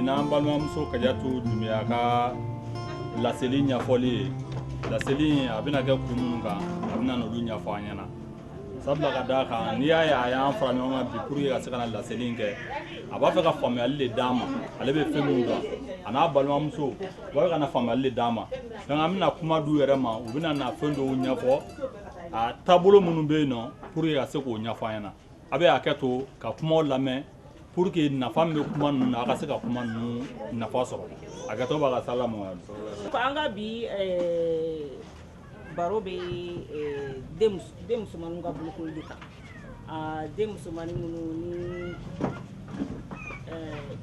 n'an balimamuso Kajatu Dunbiya ka laseli ɲɛfɔli ye. Laseli a bɛna kɛ kun minnu kan a bɛna n'olu ɲɛfɔ an ɲɛna. Sabula ka d'a kan n'i y'a ye a y'an fara ɲɔgɔn kan bi pour que ka se ka na laseli in kɛ a b'a fɛ ka faamuyali de d'an ma ale bɛ fɛn minnu dɔn a n'a balimamuso u b'a fɛ ka na faamuyali de d'an ma donc an bɛna kuma d'u yɛrɛ ma u bɛna na fɛn dɔw ɲɛfɔ a taabolo minnu bɛ yen nɔ pour que ka se k'o ɲɛfɔ an ɲɛna a bɛ hakɛ to ka kumaw lamɛn pour que nafa min bɛ kuma ninnu na a ka se ka kuma ninnu nafa sɔrɔ hakɛto b'a ka sala mɔ an ka bi baro bɛ den musomanninw ka bolokoli de kan den musomannin minnu ni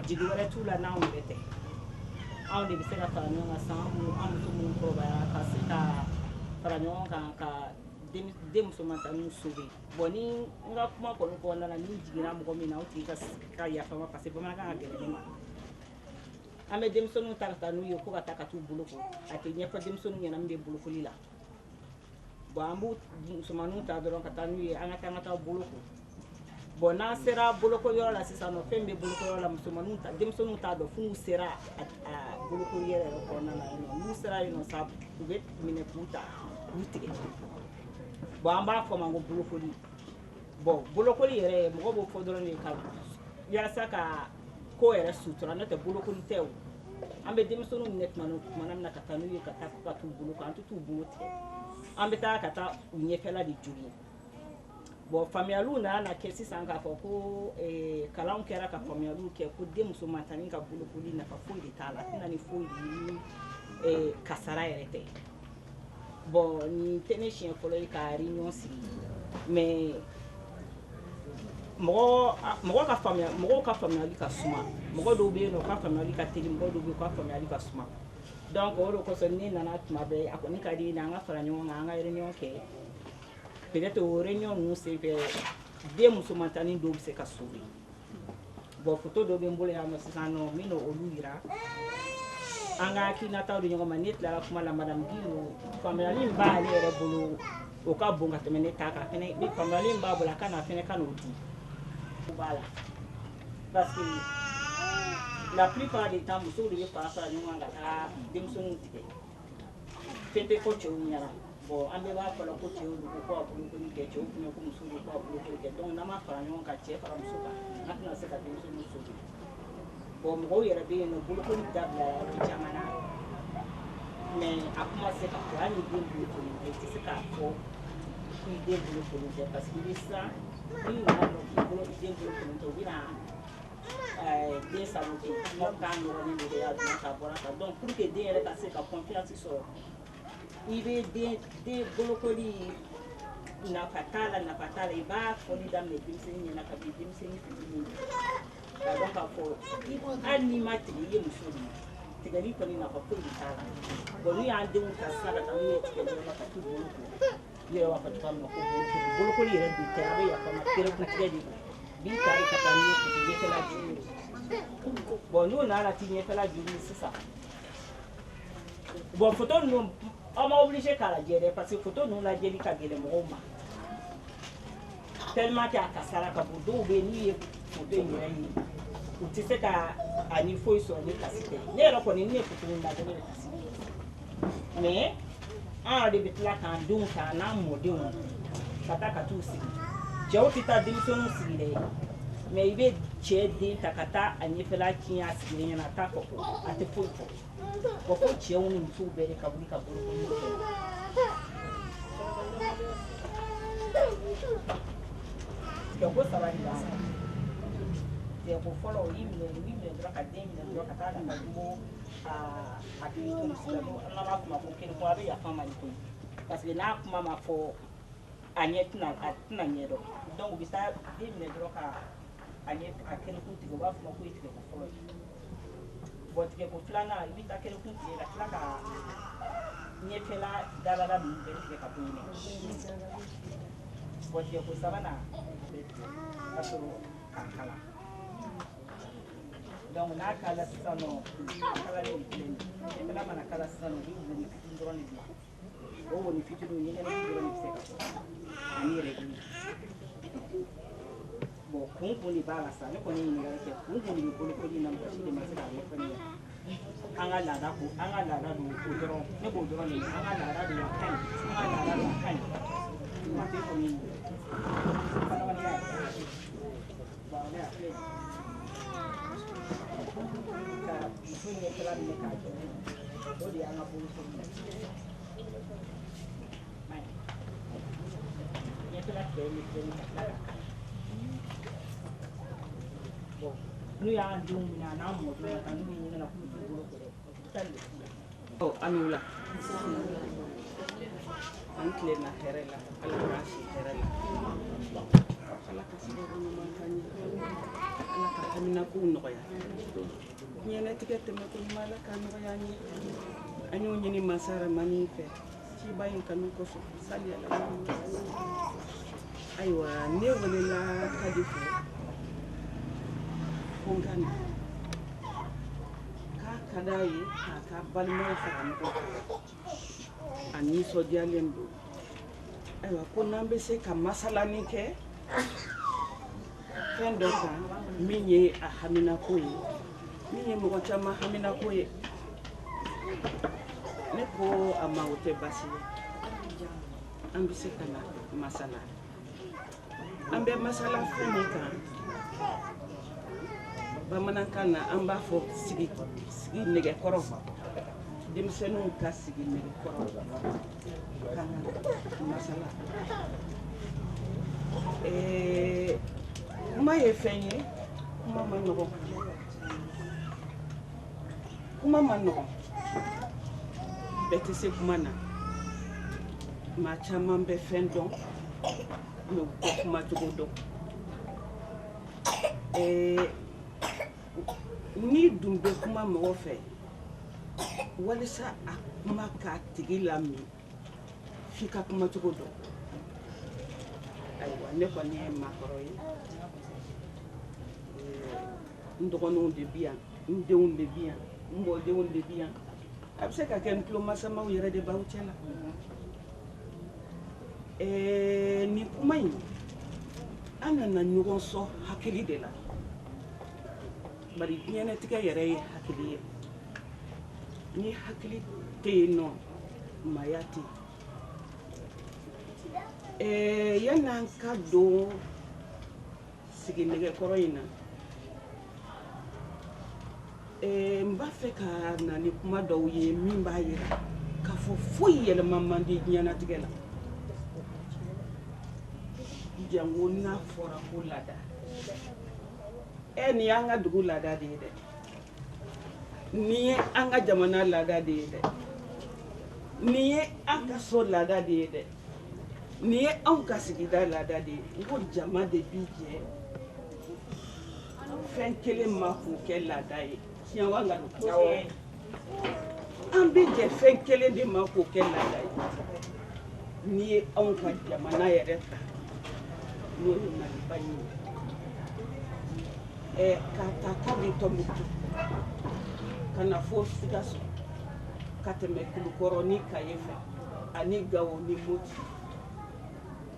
jigi wɛrɛ t'u la n'anw yɛrɛ tɛ anw de bɛ se ka fara ɲɔgɔn kan san an muso minnu kɔrɔbayara ka se ka fara ɲɔgɔn kan ka den musomanninw sauver bon ni n ka kuma kɔni kɔnɔna na ni jiginna mɔgɔ min na o tigi ka yafa n ma parce que bamanankan ka gɛlɛn ne ma an bɛ denmisɛnninw ta ka taa n'u ye ko ka taa ka t'u boloko a tɛ ɲɛfɔ denmisɛnninw ɲɛna min bɛ bolokoli la bon an b'u musomanninw ta dɔrɔn ka taa n'u ye an ka taa boloko bon n'an sera bolokoyɔrɔ la sisan nɔ fɛn bɛ bolokoyɔrɔ la musomanninw ta denmisɛnninw t'a dɔn f'u sera a bolokoli yɛrɛ kɔnɔna na yen nɔ n'u sera yen nɔ sa u bɛ minɛ k'u ta k'u tigɛ bon an b'a fɔ ma ko bolokoli bon bolokoli yɛrɛ mɔgɔ b'o fɔ dɔrɔn de ka yalasa ka ko yɛrɛ sutura n'o tɛ bolokoli tɛ o an bɛ denmisɛnninw minɛ tuma min na ka taa n'u ye ka taa ka t'u bolo kan an tɛ t'u bolo tigɛ an bɛ taa ka taa u ɲɛfɛla de jogin bon faamuyaliw nana kɛ sisan k'a fɔ ko kalanw kɛra ka faamuyaliw kɛ ko den musomantanin ka bolokoli nafa foyi de t'a la a tɛna ni foyi de ni kasara yɛrɛ tɛ bon nin tɛ ne siɲɛ fɔlɔ ye ka réunion sigi mais mɔgɔw ka faamuyali ka suma mɔgɔ dɔw bɛ yen nɔ u ka faamuyali ka teli mɔgɔ dɔw bɛ yen u ka faamuyali ka suma donc o de kosɔn ne nana tuma bɛɛ a kɔni ka di n ye an ka fara ɲɔgɔn kan an ka réunion kɛ peut-être o réunion ninnu senfɛ den musomantanin dɔw bɛ se ka sauver bon photo dɔ bɛ n bolo yan nɔ sisan nɔ n bɛ n'olu yira an ka hakilinataw di ɲɔgɔn ma ne tilara kuma la madame Guiro faamuyali min b'ale yɛrɛ bolo o ka bon ka tɛmɛ ne ta kan fɛnɛ ni faamuyali min b'a bolo a ka na fɛnɛ ka n'o di b'a la parce que la plupart du temps musow de bɛ fara ɲɔgɔn kan ka taa denmisɛnninw tigɛ fɛn tɛ fɔ cɛw ɲɛna bon an bɛɛ b'a fɔ la ko cɛw de ko ka bolokoli kɛ cɛw fɛnɛ ko musow de ko ka bolokoli kɛ donc n'an ma fara ɲɔgɔn kan cɛ fara muso kan an tɛna se ka denmisɛnninw sauver bon mɔgɔw yɛrɛ bɛ yen nɔ bolokoli dabila yɔrɔ caman na mais a kuma se ka fɔ hali ni den bolokoli tɛ i tɛ se k'a fɔ k'i den bolokoli tɛ parce que i bɛ siran n'i nana dɔn k'i den bolokoli tɛ u bɛ na den sabote n'aw k'a nɔgɔlen de y'a dɔn k'a bɔra kan donc pour que den yɛrɛ ka se ka confiance sɔrɔ i bɛ den bolokoli nafa t'a la i b'a fɔli daminɛ denmisɛnnin ɲɛna kabini denmisɛnnin fitinin k'a dɔn k'a fɔ hali n'i ma tigɛ i ye muso de ye tigɛli kɔni nafa foyi de t'a la bon n'u y'an denw ta sisan ka taa n'u ye tigɛli la ka t'u boloko i yɛrɛ b'a fɔ cogoya min na ko bolokoli yɛrɛ dun tɛ a bɛ yafa ma kerekuntigɛ de don b'i tari ka taa n'u ye k'u ɲɛfɛla juru bon n'u nana t'i ɲɛfɛla juru sisan bon photo ninnu aw ma obligé k'a lajɛ dɛ parce que photo ninnu lajɛli ka gɛlɛn mɔgɔw ma tellement que a kasara ka bon dɔw bɛ yen n'i ye photo in yɛrɛ ye u tɛ se ka a ni foyi sɔrɔ ni kasi tɛ ne yɛrɛ kɔni ne ye photo in lajɛ ne bɛ kasi mais an yɛrɛ de bɛ tila k'an denw ta n'an mɔdenw ka taa ka t'u sigi cɛw tɛ taa denmisɛnninw sigi dɛ mais i bɛ cɛ den ta ka taa a ɲɛfɛla tiɲɛ a sigilen ɲɛna a t'a fɔ ko a tɛ foyi fɔ bon fo cɛw ni musow bɛɛ de ka wuli ka bolokoli kɛ tigɛko saba de b'a la tigɛko fɔlɔ o y'i minɛ dɔrɔn ka den minɛ dɔrɔn ka taa ka jugu a hakili to misi la n'an b'a fɔ o ma ko kelenko a bɛ yafa ma de koyi parce que n'a kuma ma fɔ a tɛna ɲɛ dɔn donc u bɛ taa den minɛ dɔrɔn ka a kelenku tigɛ u b'a fɔ o ma ko ye tigɛko fɔlɔ ye bon tigɛko filanan i bɛ taa kelenku tigɛ ka tila ka ɲɛfɛla dalala ninnu bɛɛ tigɛ ka bɔ yen bon tigɛko sabanan ka sɔrɔ k'a kala donc n'a kala sisan nɔ a kalalen de filɛ nin ye ɲɛfɛla mana kala sisan nɔ u bɛ woni fitinin dɔrɔn de bila o woni fitininw ɲɛgɛnɛ dɔrɔn de bɛ se ka sɔrɔ ani yɛrɛ bon kun de b'a la sa ne kɔni ye ɲininkali kɛ kun de bɛ bolokoli in na mɔgɔ si de ma se k'a ɲɛfɔ ne ɲɛna an ka laada don o dɔrɔn ne b'o dɔrɔn de ye an ka laada don a ka ɲi an ka laada don a ka ɲi ma tɛ kɔni ye adamadenya ye ne y'a filɛ ka muso ɲɛkɛla minɛ k'a jɔ o de y'an ka bolokoli ye ɲɛkɛla tɛ ye ka tila ka n'u y'an denw minɛ a n'an mɔdenw ka n'u bɛ ɲini na k'u t'u bolo kɔrɔ an n'u la an tilenna hɛrɛ la ala k'an si hɛrɛ la ala ka sababu ɲuman k'an ye ala ka haminakow nɔgɔya diɲɛlatigɛ tɛmɛko ɲuman ala k'a nɔgɔya an ye an y'o ɲini mansa Ramani fɛ ciba in kanu kosɔn sali ala ayiwa ne welela Kadi fɛ ko n ka na k'a ka d'a ye k'a ka balimaw fara ɲɔgɔn kan a nisɔndiyalen don ayiwa ko n'an bɛ se ka masalani kɛ fɛn dɔ kan min ye a haminako ye min ye mɔgɔ caman haminako ye ne ko a ma o tɛ baasi ye an bɛ se ka na masala an bɛ masala fɛn min kan bamanankan na an b'a fɔ sigi nɛgɛkɔrɔ denmisɛnninw ka sigi nɛgɛkɔrɔ kan ka masala kuma ye fɛn ye kuma ma nɔgɔn bɛɛ tɛ se kuma na maa caman bɛ fɛn dɔn mɛ u tɛ kuma cogo dɔn n'i dun bɛ kuma mɔgɔ fɛ walisa a kuma k'a tigi lamin f'i ka kuma cogo dɔn ayiwa ne kɔni ye maakɔrɔ ye n dɔgɔninw de bi yan n denw de bi yan n mɔdenw de bi yan a bɛ se ka kɛ n tulomasamaw yɛrɛ de b'aw cɛ la nin kuma in an nana ɲɔgɔn sɔn hakili de la bari diɲɛlatigɛ yɛrɛ ye hakili ye ni hakili tɛ yen nɔ maaya tɛ yen yan'an ka don sigi nɛgɛkɔrɔ in na n b'a fɛ ka na ni kuma dɔw ye min b'a yira k'a fɔ foyi yɛlɛma man di diɲɛlatigɛ la jango n'a fɔra ko laada nin y'an ka dugu laada de ye dɛ nin ye an ka jamana laada de ye dɛ nin ye an ka so laada de ye dɛ nin ye anw ka sigida laada de ye n ko jama de bi jɛ fɛn kelen ma k'o kɛ laada ye tiɲɛ wa nkalon an bi jɛ fɛn kelen de ma k'o kɛ laada ye n'i ye anw ka jamana yɛrɛ ta n'o ye Maliba ye k'a ta kabi Tɔnbukutu ka na fo Sikaso ka tɛmɛ Kulukɔrɔ ni Kaye fɛ ani Gawo ni Moti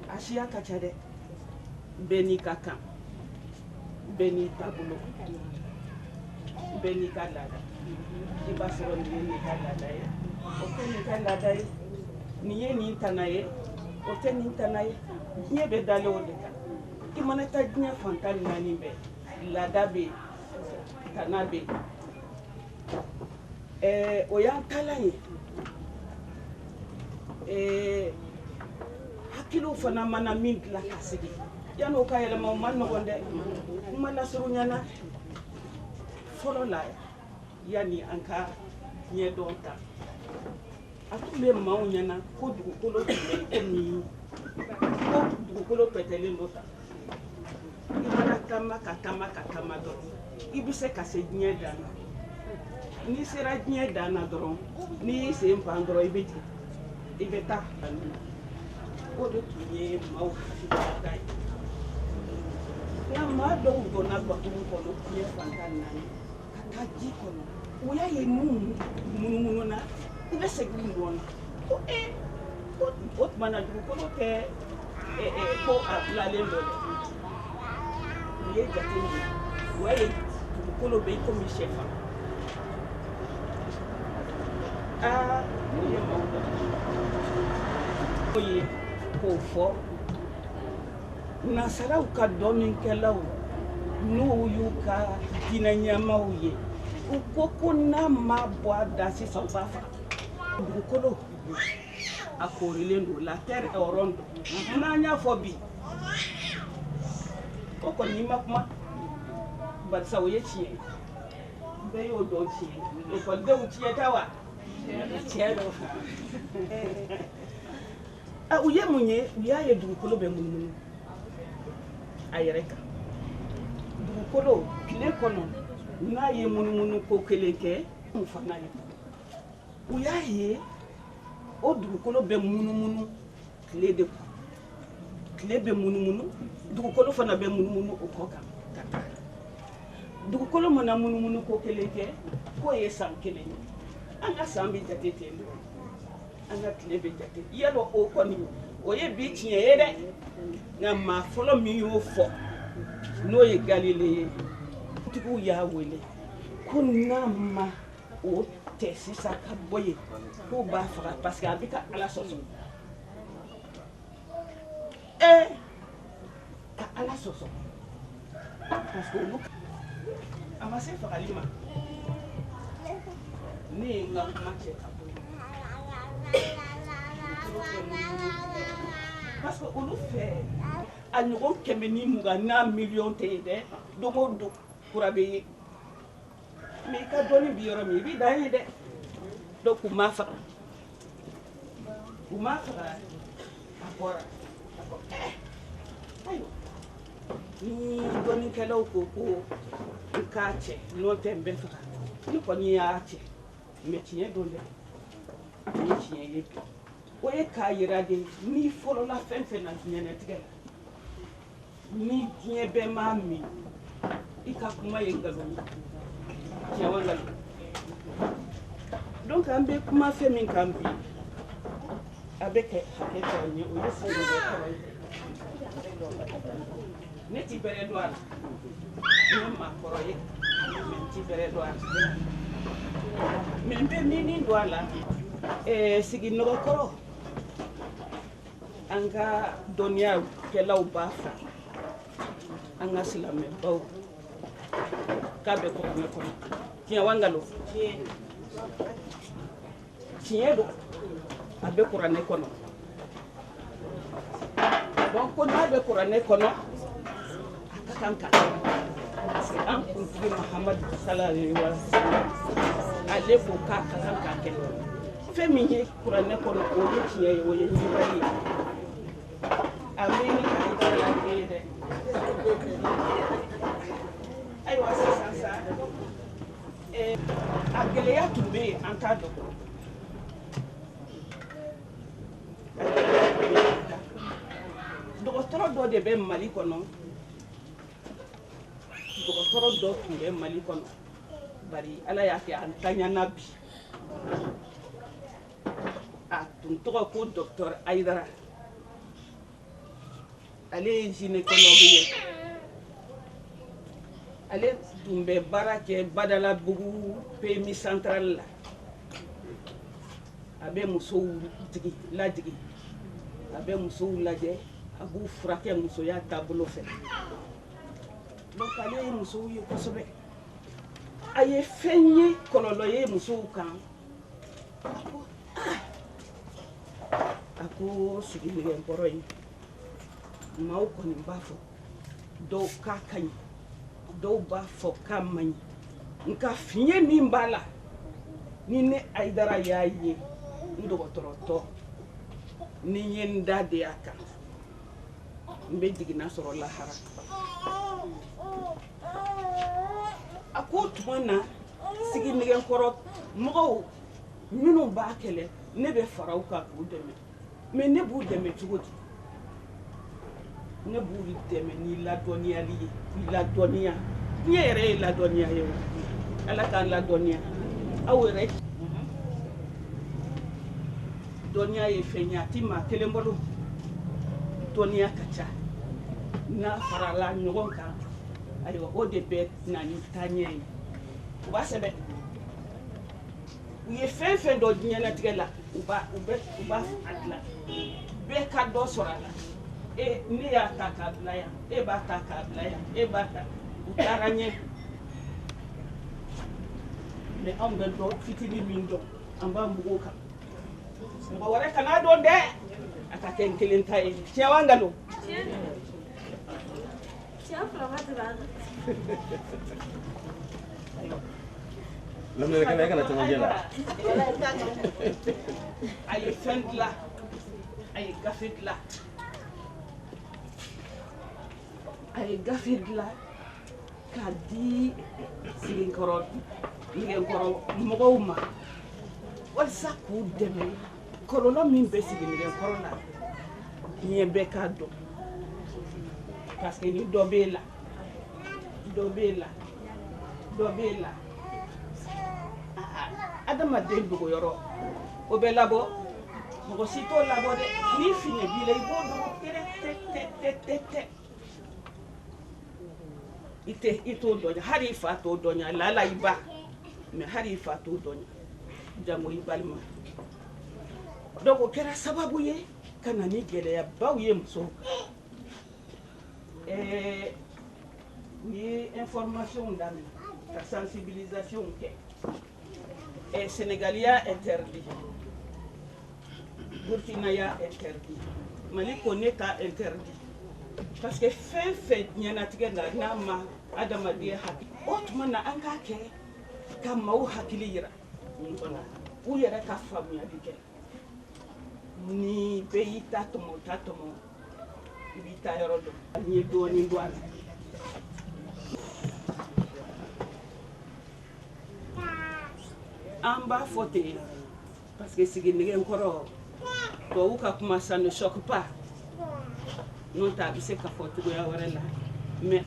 a siya ka ca dɛ bɛɛ n'i ka kan bɛɛ n'i taabolo bɛɛ n'i ka laada i b'a sɔrɔ nin ye nin ka laada ye o tɛ nin ka laada ye nin ye nin tana ye o tɛ nin tana ye diɲɛ bɛ dalen o de kan i mana taa diɲɛ fantan naani bɛɛ laada bɛ yen tana bɛ yen o y'an talan ye hakiliw fana mana min dilan ka sigi yan'o ka yɛlɛma o ma nɔgɔn dɛ kuma lasurunyana fɔlɔ la yanni an ka ɲɛdɔn ta a tun bɛ maaw ɲɛna ko dugukolo tun bɛ komi ko dugukolo pɛtɛlen dɔ ta i mana taama ka taama ka taama dɔrɔn i bɛ se ka se diɲɛ dan na n'i sera diɲɛ dan na dɔrɔn n'i y'i sen pan dɔrɔn i bɛ jigin i bɛ taa o de tun ye maaw hakililata ye nka maa dɔw donna bakuru kɔnɔ diɲɛ fantan naani ka taa ji kɔnɔ o y'a ye minnu munumunu na u bɛ segin u nɔ na ko o tuma na dugukolo tɛ ko a bilalen dɔ dɛ ye jate min o ye dugukolo bɛ i komi sɛfan o ye maaw dɔn o ye k'o fɔ nasaraw ka dɔnnikɛlaw n'u y'u ka diinɛɲɛmaw ye u ko n'a ma bɔ a da sisan u b'a faga dugukolo a koorilen don la terre est ronde n'an y'a fɔ bi o kɔni ma kuma barisa o ye tiɲɛ ye bɛɛ y'o dɔn tiɲɛ ye ekɔlidenw tiɲɛ tɛ wa tiɲɛ don u ye mun ye u y'a ye dugukolo bɛ munumunu a yɛrɛ kan dugukolo tile kɔnɔ n'a ye munumunu ko kelen kɛ mun fana ye u y'a ye o dugukolo bɛ munumunu tile de kɔ tile bɛ munumunu dugukolo fana bɛ munumunu o kɔ kan ka taa dugukolo mana munumunu ko kelen kɛ k'o ye san kelen ye an ka san bɛ jate ten de an ka tile bɛ jate yalɔ o kɔni o ye bi tiɲɛ ye dɛ nka maa fɔlɔ min y'o fɔ n'o ye Galile ye tigiw y'a wele ko n'a ma o tɛ sisan ka bɔ yen k'o b'a faga parce que a bɛ ka Ala sɔsɔ ka Ala sɔsɔ parce que olu a ma se fagali ma ne ye n ka kuma cɛ ka bɔ parce que olu fɛ a ɲɔgɔn 120 miliyɔn tɛ yen dɛ don o don kura bɛ ye mais i ka dɔnni bi yɔrɔ min i b'i dan ye dɛ donc u m'a faga a bɔra ayiwa ni dɔnnikɛlaw ko n k'a cɛ n'o tɛ n bɛ faga ni kɔni y'a cɛ mais tiɲɛ don dɛ o ye tiɲɛ ye bi o ye k'a yira de ni fɔlɔla fɛn fɛn na diɲɛlatigɛ la ni diɲɛ bɛɛ m'a min i ka kuma ye nkalon ye tiɲɛ wa nkalon donc an bɛ kuma fɛn min kan bi a bɛ kɛ hakɛ dɔrɔn ye o ye sigi bɛ kɔrɔ ye ne ti bɛrɛ don a la ne ye maakɔrɔ ye mais n ti bɛrɛ don a la mais n bɛ min don a la siginɔgɔkɔrɔ an ka dɔnniyakɛlaw b'a fɔ an ka silamɛbaw k'a bɛ kuranɛ kɔnɔ tiɲɛ wa nkalon tiɲɛ don a bɛ kuranɛ kɔnɔ donc ko n'a bɛ kuranɛ kɔnɔ a ka kan ka kɛ parce que an kuntigi Mahamadu sallallahu alaihi wa sallam ale ko k'a ka kan ka kɛ fɛn min ye kuranɛ kɔnɔ o ye tiɲɛ ye o ye ɲininkali ye a bɛ ni ka ɲininkali ye dɛ ayiwa sisan sa a gɛlɛya tun bɛ yen an t'a dɔn dɔgɔtɔrɔ dɔ de bɛ Mali kɔnɔ dɔgɔtɔrɔ dɔ tun bɛ Mali kɔnɔ bari Ala y'a kɛ an taɲana bi a tun tɔgɔ ko docteur Aïdara ale ye gynécologue ye ale tun bɛ baara kɛ Badalabugu PMI centrale la a bɛ musow lajigi a bɛ musow lajɛ a b'u furakɛ musoya taabolo fɛ donc ale ye musow ye kosɛbɛ a ye fɛn ye kɔlɔlɔ ye musow kan a ko siginɛgɛkɔrɔ ye maaw kɔni b'a fɔ dɔw k'a ka ɲi dɔw b'a fɔ k'a man ɲi nka fiɲɛ min b'a la ni ne Aïdara y'a ye n dɔgɔtɔrɔtɔ ni n ye n da de a kan n bɛ jiginna sɔrɔ lahara a ko tuma na siginɛgɛkɔrɔ mɔgɔw minnu b'a kɛlɛ ne bɛ fara u kan k'u dɛmɛ mais ne b'u dɛmɛ cogo di ne b'u dɛmɛ ni ladɔnniyali ye ladɔnniya ne yɛrɛ ye ladɔnniya ye o Ala k'an ladɔnniya aw yɛrɛ dɔnniya ye fɛn ye a ti maa kelen bolo dɔnniya ka ca n'a farala ɲɔgɔn kan ayiwa o de bɛ na ni taaɲɛ ye u b'a sɛbɛn u ye fɛn fɛn dɔ diɲɛlatigɛ la u b'a a dilan bɛɛ ka dɔ sɔrɔ a la ne y'a ta k'a bila yan e b'a ta k'a bila yan e b'a ta u taara ɲɛ mais anw bɛ dɔ fitinin min dɔn an b'a mugu kan mɔgɔ wɛrɛ kan'a dɔn dɛ a ka kɛ n kelen ta ye tiɲɛ wa nkalon Lamine kana kana tamo jela a ye fɛn dilan a ye gafe dilan a ye gafe dilan k'a di siginkɔrɔ nɛgɛkɔrɔ mɔgɔw ma walasa k'u dɛmɛ kɔlɔlɔ min bɛ sigi nɛgɛkɔrɔ la diɲɛ bɛɛ k'a dɔn parce que ni dɔ b'e la dɔ b'e la dɔ b'e la adamaden dogoyɔrɔ o bɛ labɔ mɔgɔ si t'o labɔ dɛ ni fiɲɛ b'i la i b'o dogo tɛ i t'o dɔn hali i fa t'o dɔn lala i ba mais hali i fa t'o dɔn jango i balima donc o kɛra sababu ye ka na ni gɛlɛyabaw ye musow u ye information daminɛ ka sensibilisation kɛ Sénégalia interdit, Burkinaya interdit, Mali connaît qu'à interdit. Parce que fait ɲɛnatigɛ la n'a ma adamaden hakili o tuma na an k'a kɛ ka maaw hakili yira u yɛrɛ ka faamuyali kɛ ni bɛɛ y'i ta tɔmɔ i b'i ta yɔrɔ dɔn n ye dɔɔnin dɔn a la. An b'a fɔ ten parce que siginɛgɛkɔrɔ tubabu ka kuma ça ne choque pas n'o tɛ a bɛ se ka fɔ cogoya wɛrɛ la mais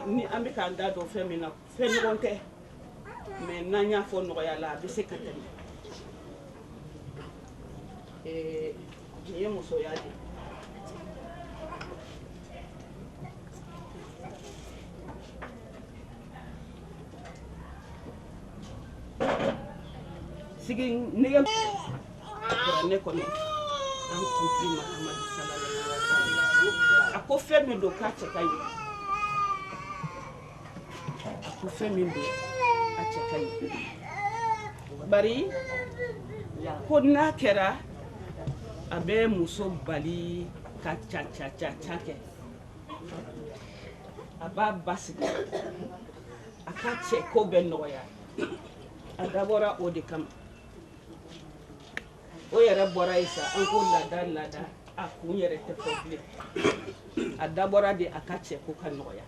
ni an bɛ k'an da don fɛn min na fɛn ɲɔgɔn tɛ mais n'an y'a fɔ nɔgɔya la a bɛ se ka tɛmɛ nin ye musoya de sigi nɛgɛ ne kɔnɔ an kuntigi Mahamadu sallallahu alaihi wasallam a ko fɛn min don k'a cɛ ka ɲi a ko fɛn min don a cɛ ka ɲi bari ko n'a kɛra a bɛ muso bali ka ca kɛ a b'a basigi a ka cɛ ko bɛ nɔgɔya a dabɔra o de kama o yɛrɛ bɔra yen sa an ko laada a kun yɛrɛ tɛ fɔ bilen a dabɔra de a ka cɛ ko ka nɔgɔya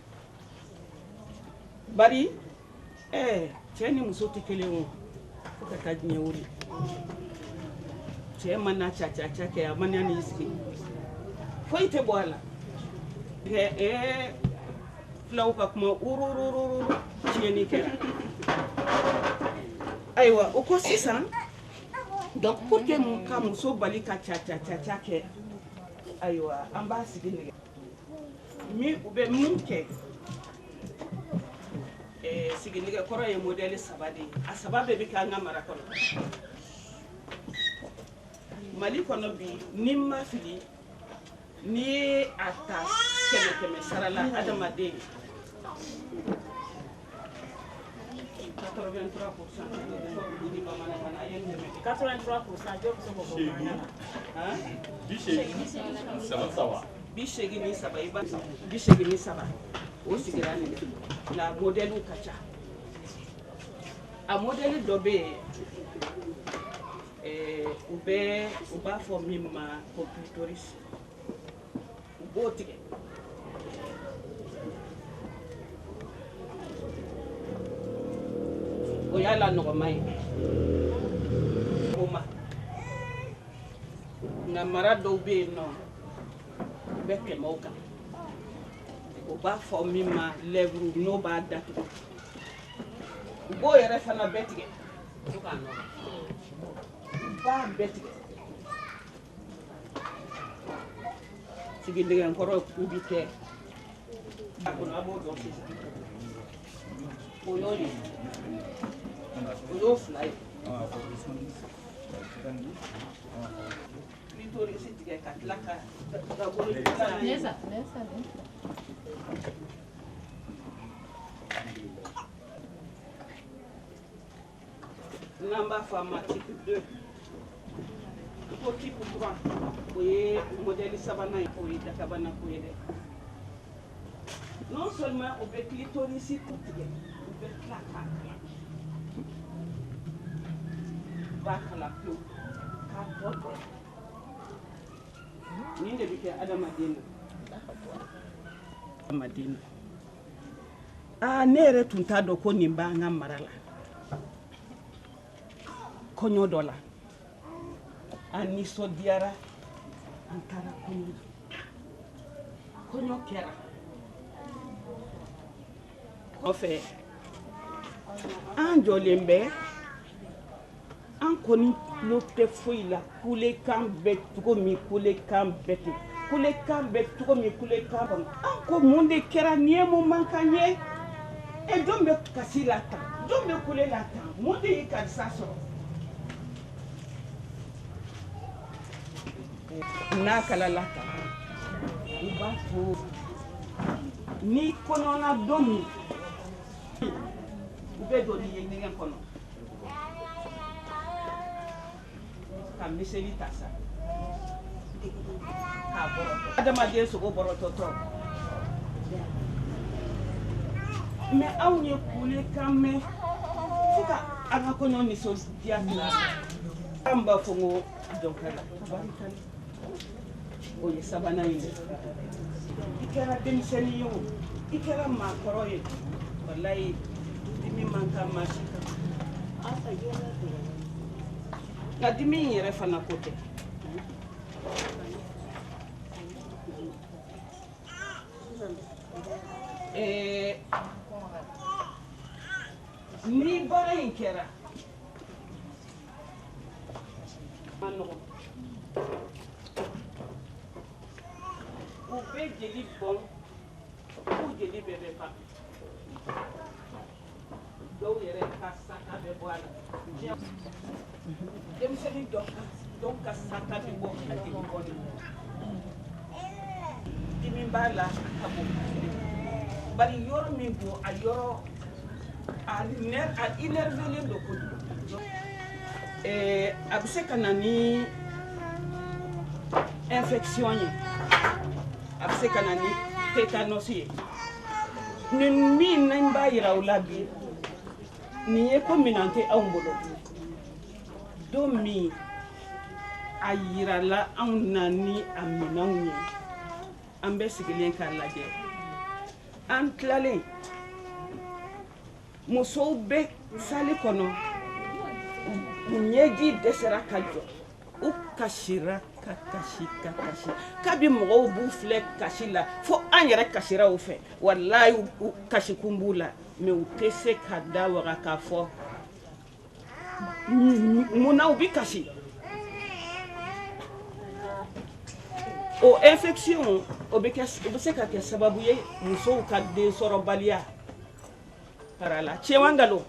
bari cɛ ni muso tɛ kelen o fo ka taa diɲɛ wuli cɛ mana ca kɛ a mana n'i sigi foyi tɛ bɔ a la fulaw ka kuma urururu tiɲɛni kɛra ayiwa o ko sisan donc pour que ka muso bali ka ca kɛ ayiwa an b'a sigi nɛgɛ u bɛ mun kɛ sigi nɛgɛkɔrɔ ye modèle 3 de ye a 3 bɛɛ bɛ kɛ an ka mara kɔnɔ Mali kɔnɔ bi ni ma fili ni ye a ta kɛmɛ sara la adamaden 83% o sigira la modèle ka ca a modèle dɔ bɛ yen u b'a fɔ min ma ko clitoris u b'o tigɛ o y'a la nɔgɔma ye o ma nka mara dɔw bɛ yen nɔ u bɛ tɛmɛ o kan u b'a fɔ min ma lèvre n'o b'a datugu u b'o yɛrɛ fana bɛɛ tigɛ ba beti sigi ndegen koro ubite akon abo do sisa oyoli oyo fly litori sitige katlaka nesa Namba fama type 2 pour type 3 oye modèle sabana oye dakabana koyede non seulement au be clitoris kutige au be klaka bakala pu ka toto ni de bike adama dina madina nere tunta do ko nimba nga marala konyo dola ani sodiara antara konyo kera ofe an jolembe an koni lote foila kule kan bet tuko mi kule kan beti kule kan bet tuko mi kule kan an ko monde kera niemo mankanye e dombe kasila ta dombe kule la ta monde yikalsa so n'a kala lata u b'a fɔ ni kɔnɔna don min u bɛ don ni ye ɲɛgɛn kɔnɔ ka miseli ta sa k'a bɔrɔtɔ adamaden sogo bɔrɔtɔtɔ mais anw ye kule kan mɛn fo ka an ka kɔɲɔ nisɔndiya dilan an b'a fɔ n ko dɔnkɛla tabarikala o ye sabanan ye i kɛra denmisɛnnin ye o i kɛra maakɔrɔ ye walayi dimi man kan maa si kan nka dimi in yɛrɛ fana ko tɛ ni baara in kɛra ma nɔgɔn u bɛ jeli bɔn u jeli bɛɛ bɛ ban dɔw yɛrɛ ka saka bɛ bɔ a la denmisɛnnin dɔw ka saka bɛ bɔ a jeli bɔn na dimi b'a la a ka bon bari yɔrɔ min don a yɔrɔ a énervelen don kojugu a bɛ se ka na ni infection ye a bɛ se ka na ni tétanos ye nin min n'an b'a yira u la bi nin ye ko minan tɛ anw bolo don min a yirala anw na ni a minanw ye an bɛ sigilen k'a lajɛ an tilalen musow bɛ sali kɔnɔ u ɲɛji dɛsɛra ka jɔ u kasira ka kasi kabi mɔgɔw b'u filɛ kasi la fo an yɛrɛ kasira u fɛ walayi u kasikun b'u la mais u tɛ se ka da waga k'a fɔ munna u bi kasi o infection o bɛ se ka kɛ sababu ye musow ka den sɔrɔbaliya parala cɛwangalo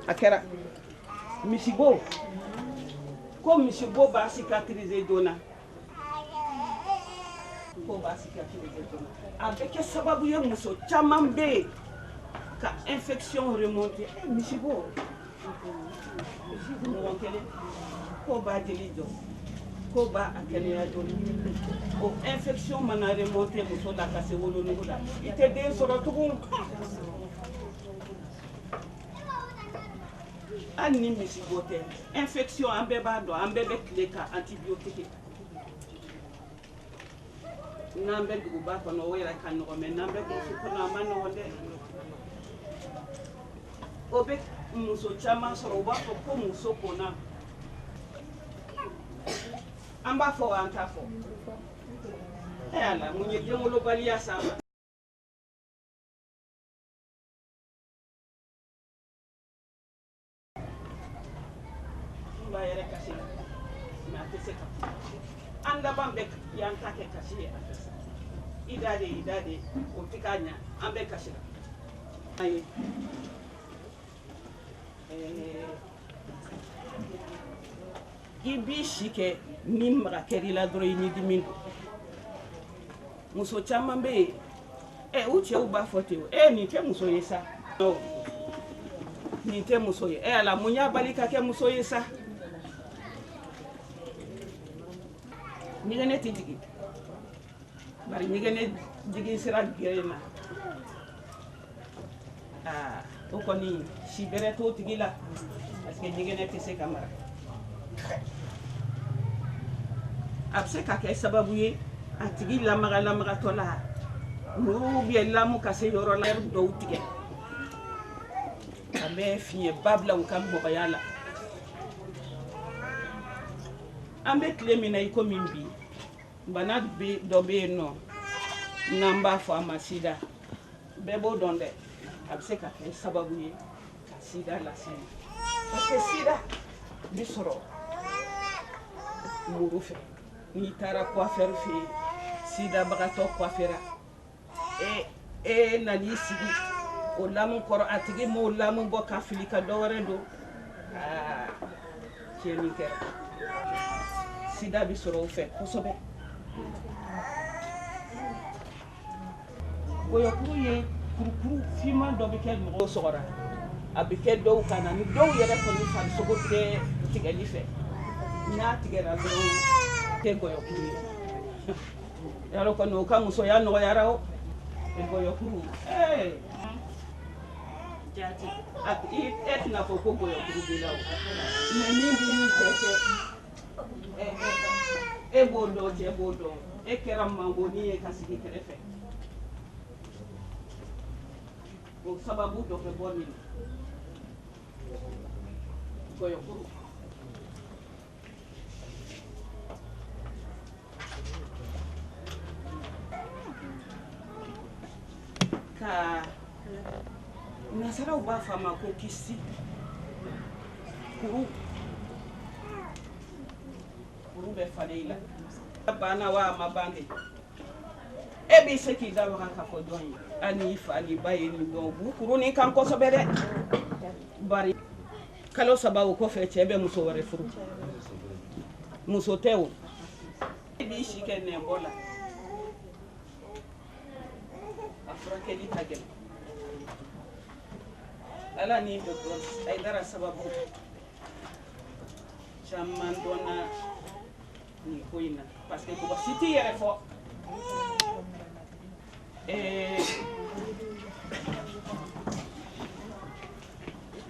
a kɛra misibo ko misibo b'a cicatriser joona ko b'a cicatriser joona a bɛ kɛ sababu ye muso caman bɛ yen ka infection remonter misibo mɔgɔ kelen ko b'a jeli jɔ ko b'a a kɛnɛya joona o infection mana remonter muso la ka se wolonugu la i tɛ den sɔrɔ tugun hali ni misibo tɛ infection an bɛɛ b'a dɔn an bɛɛ bɛ tile ka antibiotique n'an bɛ duguba kɔnɔ o yɛrɛ ka nɔgɔn mais n'an bɛ burusi kɔnɔ a ma nɔgɔn dɛ o bɛ muso caman sɔrɔ u b'a fɔ ko muso kɔnna an b'a fɔ an t'a fɔ ala mun ye denwolobaliya s'a ma yɛrɛ kasi la mɛ a tɛ se ka an laban bɛ y'an ta kɛ kasi ye a tɛ se i da de o tɛ k'a ɲa an bɛ kasi la an ye i b'i si kɛ ni maga kɛr'i la dɔrɔn i ni dimi don muso caman bɛ yen u cɛw b'a fɔ ten nin tɛ muso ye sa nin tɛ muso ye ala mun y'a bali ka kɛ muso ye sa ɲɛgɛnɛ tɛ jigin bari ɲɛgɛnɛ jigin sira gɛrɛ na o kɔni si bɛrɛ t'o tigi la parce que ɲɛgɛnɛ tɛ se ka mara a bɛ se ka kɛ sababu ye a tigi lamagatɔ la muru bɛ lamu ka se yɔrɔ la dɔw tigɛ a bɛ fiɲɛ ba bila u ka mɔgɔya la an bɛ tile min na i ko min bi bana dɔ bɛ yen nɔ n'an b'a fɔ a ma sida bɛɛ b'o dɔn dɛ a bɛ se ka kɛ sababu ye ka sida lase parce que sida bi sɔrɔ muru fɛ n'i taara coiffeur fɛ yen sidabagatɔ coiffera nan'i sigi o lamu kɔrɔ a tigi m'o lamu bɔ ka fili ka dɔ wɛrɛ don tiɲɛni kɛra sida bi sɔrɔ o fɛ kosɛbɛ goyɔkuru ye kurukuru fiman dɔ bɛ kɛ mɔgɔw sɔgɔra a bɛ kɛ dɔw kan na ni dɔw yɛrɛ kɔni farisogo tɛ tigɛli fɛ n'a tigɛra dɔrɔn tɛ goyɔkuru ye yarɔ kɔni o ka musoya nɔgɔyara o goyɔkuru jati e tɛna fɔ ko goyɔkuru b'i la o mɛ min b'i ni cɛ cɛ e b'o dɔn cɛ b'o dɔn e kɛra mangoni ye ka sigi kɛrɛfɛ o sababu dɔ bɛ bɔ nin goyɔkuru ka nasaraw b'a fɔ a ma ko kisi kuru bɛ falen i la banna wa a ma ban de e b'i se k'i da waga ka fɔ dɔn ye hali n'i fa n'i ba ye nin dɔn b'u kuru nin kan kosɛbɛ dɛ bari kalo 3 o kɔfɛ cɛ bɛ muso wɛrɛ furu muso tɛ o e b'i si kɛ nɛnbɔ la a furakɛli ka gɛlɛn ala ni docteur Ayidara sababu caman dɔnna nin ko in na parce que mɔgɔ si t'i yɛrɛ fɔ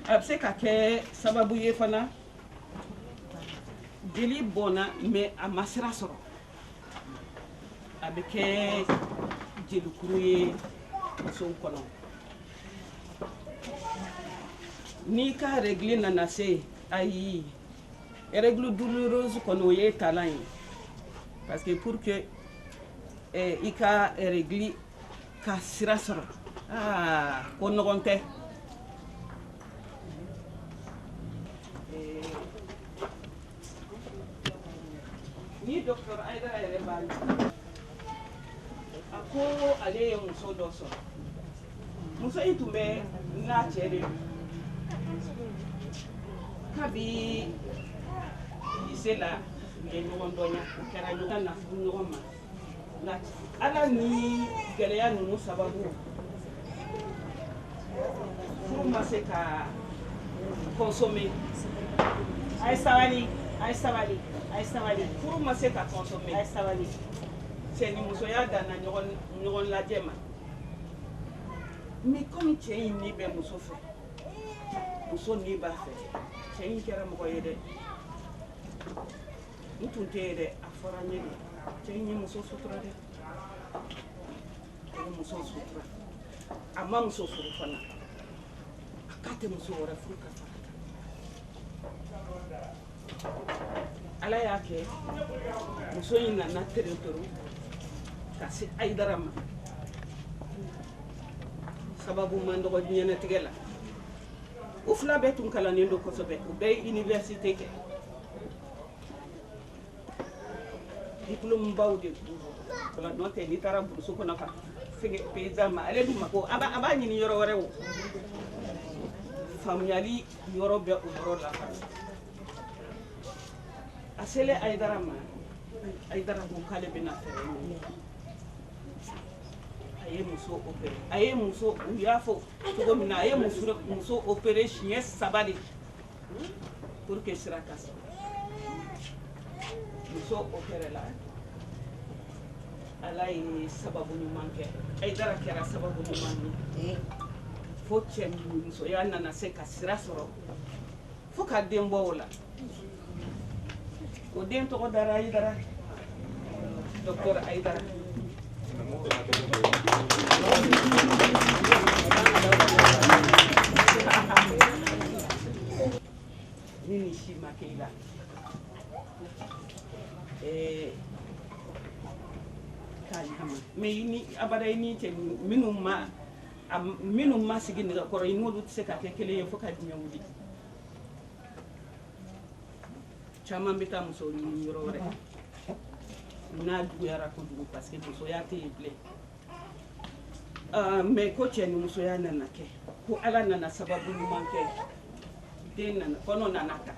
a bɛ se ka kɛ sababu ye fana jeli bɔnna mais a ma sira sɔrɔ a bɛ kɛ jelikuru ye musow kɔnɔ n'i ka règle nana se ayi règle douloureuse kɔni o ye talan ye parce que pour que i ka règle ka sira sɔrɔ ko ɲɔgɔn tɛ ni docteur Ayidara yɛrɛ b'a ye a ko ale ye muso dɔ sɔrɔ muso in tun bɛ n'a cɛ de kabi lycée la u ye ɲɔgɔn dɔnya u kɛra ɲɔgɔn na furu ɲɔgɔn ma nka ala ni gɛlɛya ninnu sababu furu ma se ka consommer a ye sabali furu ma se ka consommer a ye sabali cɛ ni musoya danna ɲɔgɔn lajɛ ma mais comme cɛ in ni bɛ muso fɛ muso ni b'a fɛ cɛ in kɛra mɔgɔ ye dɛ n tun tɛ ye dɛ a fɔra n ye de cɛ in ye muso sutura dɛ a ye muso sutura a ma muso furu fana a k'a tɛ muso wɛrɛ furu ka fara ala y'a kɛ muso in nana teretoro ka se Ayidara ma sababu man dɔgɔ diɲɛnatigɛ la u fila bɛɛ tun kalannen don kosɛbɛ u bɛɛ ye université kɛ diplôme baw de wala no te ni tara burusu ko nafa fege paysan ma ale dum ko aba ni yoro wore wo famiyali yoro be o yoro la fa asele aidara ko kale bina fere aye muso opéré aye muso uyafo to mina aye muso opéré chien sabali pour que sera cassé muso opéré la ala ye sababu ɲuman kɛ aidara kɛra sababu ɲuman ye fo cɛ musoya nana se ka sira sɔrɔ fo ka den bɔ o la o den tɔgɔ dara aidara docteur aidara ni si ma kɛ i la mais ni abada ni cɛ minnu ma sigi nɛgɛkɔrɔ i n'olu tɛ se ka kɛ kelen ye fo ka diɲɛ wuli caman bɛ taa muso ɲini yɔrɔ wɛrɛ n'a juguyara kojugu parce que musoya tɛ yen bilen mais ko cɛ ni musoya nana kɛ ko ala nana sababu ɲuman kɛ den nana kɔnɔ nana ta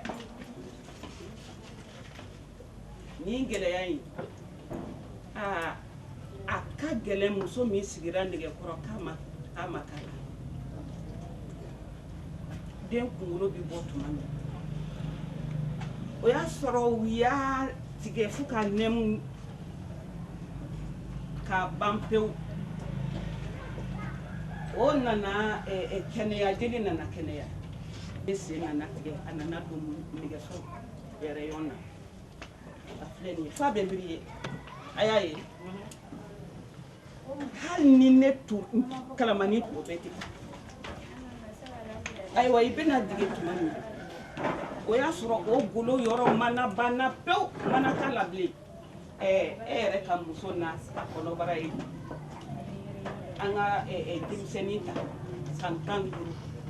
ni gɛlɛya in a ka gɛlɛn muso min sigira nɛgɛkɔrɔ k'a ma kalan den kunkolo bi bɔ tuma min o y'a sɔrɔ u y'a tigɛ fo ka nɛmu ka ban pewu o nana kɛnɛya jeli nana kɛnɛya e sen nana tigɛ a nana don nɛgɛso yɛrɛyɔn na a filɛ nin ye fa bɛ biri ye a y'a ye hali ni ne kalamani to bɛ ten ayiwa i bɛna dege tuma min o y'a sɔrɔ o golo yɔrɔ mana banna pewu mana t'a la bilen e yɛrɛ ka muso n'a kɔnɔbara ye an ka denmisɛnnin ta san 15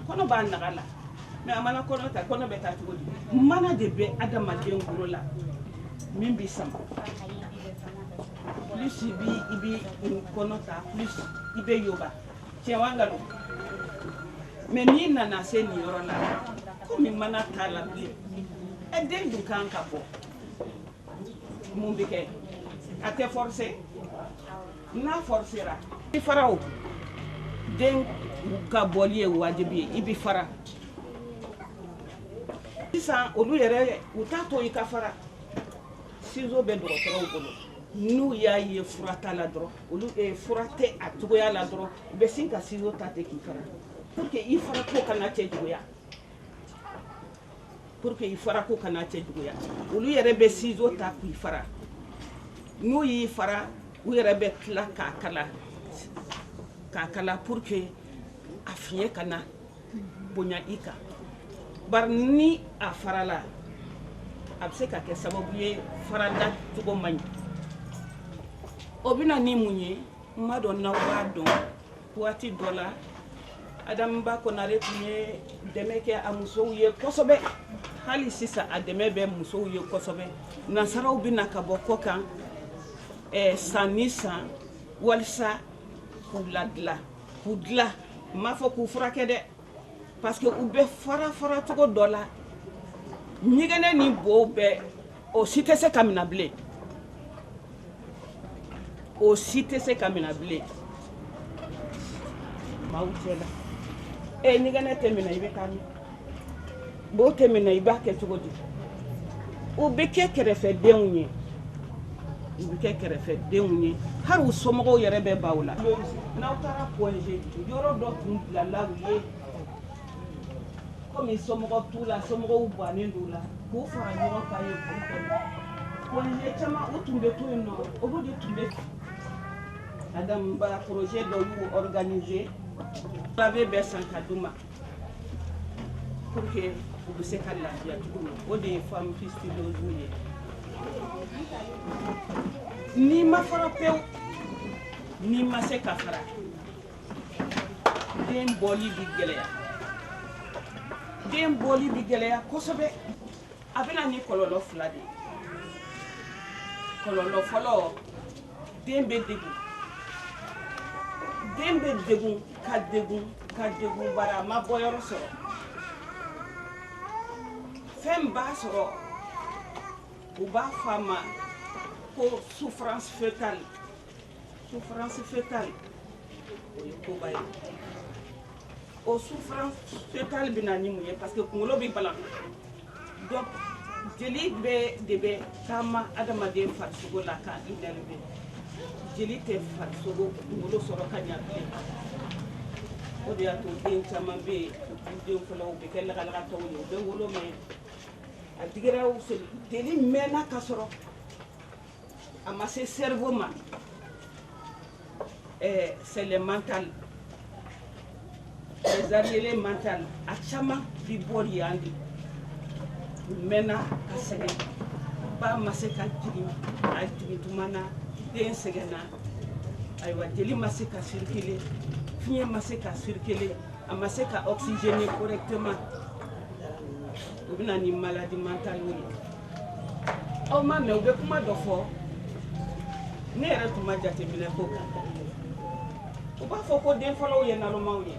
kɔnɔ b'a naga la mais a mana kɔnɔ ta kɔnɔ bɛ taa cogo di mana de bɛ adamaden golo la min b'i sama plus i bi kɔnɔ ta plus i bɛ yoba tiɲɛ wa ngalon mais n'i nana se nin yɔrɔ la komi mana t'a la bilen den dun kan ka bɔ mun bɛ kɛ a tɛ forcer n'a forcera i fara o den ka bɔli ye wajibi ye i bi fara sisan olu yɛrɛ u t'a to i ka fara ciseau bɛ dɔgɔtɔrɔw bolo n'u y'a ye fura t'a la dɔrɔn olu fura tɛ a cogoya la dɔrɔn u bɛ sin ka ciseau ta ten k'i fara pour que i fara ko kana cɛ juguya olu yɛrɛ bɛ ciseau ta k'i fara n'u y'i fara u yɛrɛ bɛ tila k'a kala pour que a fiɲɛ kana bonya i kan bari ni a farala a bɛ se ka kɛ sababu ye farada cogo man ɲi o bɛna ni mun ye n ma dɔn n'aw b'a dɔn waati dɔ la Adamu Ba Konare tun ye dɛmɛ kɛ a musow ye kosɛbɛ hali sisan a dɛmɛ bɛ musow ye kosɛbɛ nasaraw bɛna ka bɔ kɔ kan san ni san walisa k'u ladilan n m'a fɔ k'u furakɛ dɛ parce que u bɛ fara cogo dɔ la ɲɛgɛnɛ ni bo bɛɛ o si tɛ se ka minɛ bilen maaw cɛla ɲɛgɛnɛ tɛ minɛ i bɛ taa min bo tɛ minɛ i b'a kɛ cogo di u bɛ kɛ kɛrɛfɛdenw ye hali u somɔgɔw yɛrɛ bɛ baw la n'aw taara PONG yɔrɔ dɔ tun bilala u ye komi somɔgɔ t'u la somɔgɔw bannen d'u la k'u fara ɲɔgɔn kan ye PONG caman u tun bɛ to yen nɔ olu de tun bɛ Adamu Ba projet dɔ y'u organiser pavé bɛ san ka d'u ma pour que u bɛ se ka lafiya cogo min o de ye femme fistulose ye n'i ma fara pewu n'i ma se ka fara den bɔli bi gɛlɛya kosɛbɛ a bɛna ni kɔlɔlɔ 2 de ye kɔlɔlɔ fɔlɔ den bɛ degun ka degun bara a ma bɔ yɔrɔ sɔrɔ fɛn b'a sɔrɔ u b'a fɔ a ma ko souffrance fœtale o ye koba ye o souffrance fœtale bɛ na ni mun ye parce que kunkolo bɛ balan donc jeli de bɛ taama adamaden farisogo la ka innerver jeli tɛ farisogo kunkolo sɔrɔ ka ɲa bilen o de y'a to den caman bɛ yen den fɔlɔ u bɛ kɛ lagalagatɔw ye u bɛ wolo mɛ a digira jeli mɛnna ka sɔrɔ a ma se cerveau ma c'est le mental les arriérés mental a caman bi bɔ yan de mɛnna ka sɛgɛn ba ma se ka jigin a jigin tuma na den sɛgɛnna ayiwa jeli ma se ka circuler fiɲɛ ma se ka circuler a ma se ka oxygéner correctement o bɛ na ni maladie mentale ye aw ma mɛn u bɛ kuma dɔ fɔ ne yɛrɛ tun ma jateminɛ ko kan u b'a fɔ ko den fɔlɔw ye nalomaw ye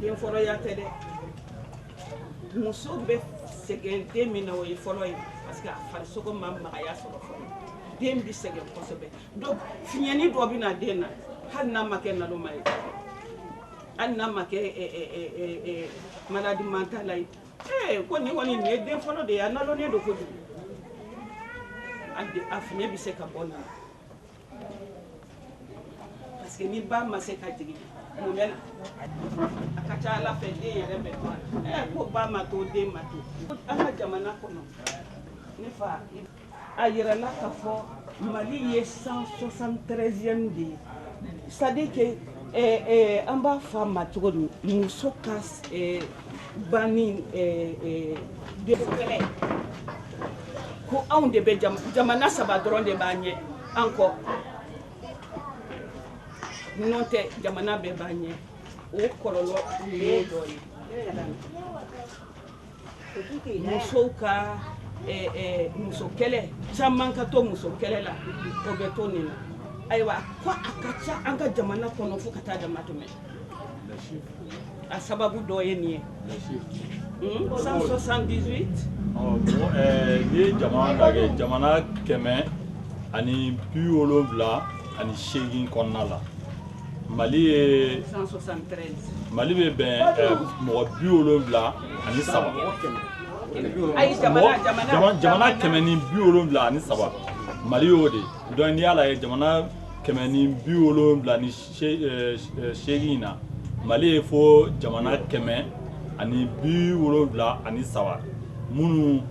den fɔlɔya tɛ dɛ muso bɛ sɛgɛn den min na o ye fɔlɔ ye parce que a farisogo ma magaya sɔrɔ fɔlɔ den bɛ sɛgɛn kosɛbɛ donc fiɲɛni dɔ bɛ na den na hali n'a ma kɛ naloma ye hali n'a ma kɛ maladie mentale ye ko nin kɔni nin ye den fɔlɔ de ye a nalonnen don kojugu a fiɲɛ bɛ se ka bɔ na parce que ni ba ma se ka jigin mun bɛ na a ka ca ala fɛ den yɛrɛ bɛ to a la ko ba ma to den ma to an ka jamana kɔnɔ ne fa a yirala k'a fɔ Mali ye 173e de ye c'est à dire que an b'a fɔ a ma cogo di muso ka banni kɛlɛ ko anw de bɛ jamana saba dɔrɔn de b'an ɲɛ an kɔ n'o tɛ jamana bɛɛ b'an ɲɛ o kɔlɔlɔ ye dɔ ye musow ka muso kɛlɛ caman ka to muso kɛlɛ la o bɛ to nin na ayiwa ko a ka ca an ka jamana kɔnɔ fo ka taa dama tɛmɛ a sababu dɔ ye nin ye 178 ni jamana lajɛ jamana 178 kɔnɔna la Mali ye 173 Mali bɛ bɛn mɔgɔ 73 ayi jamana 173 Mali y'o de donc n'i y'a lajɛ jamana 178 na Mali ye fo jamana 173 minnu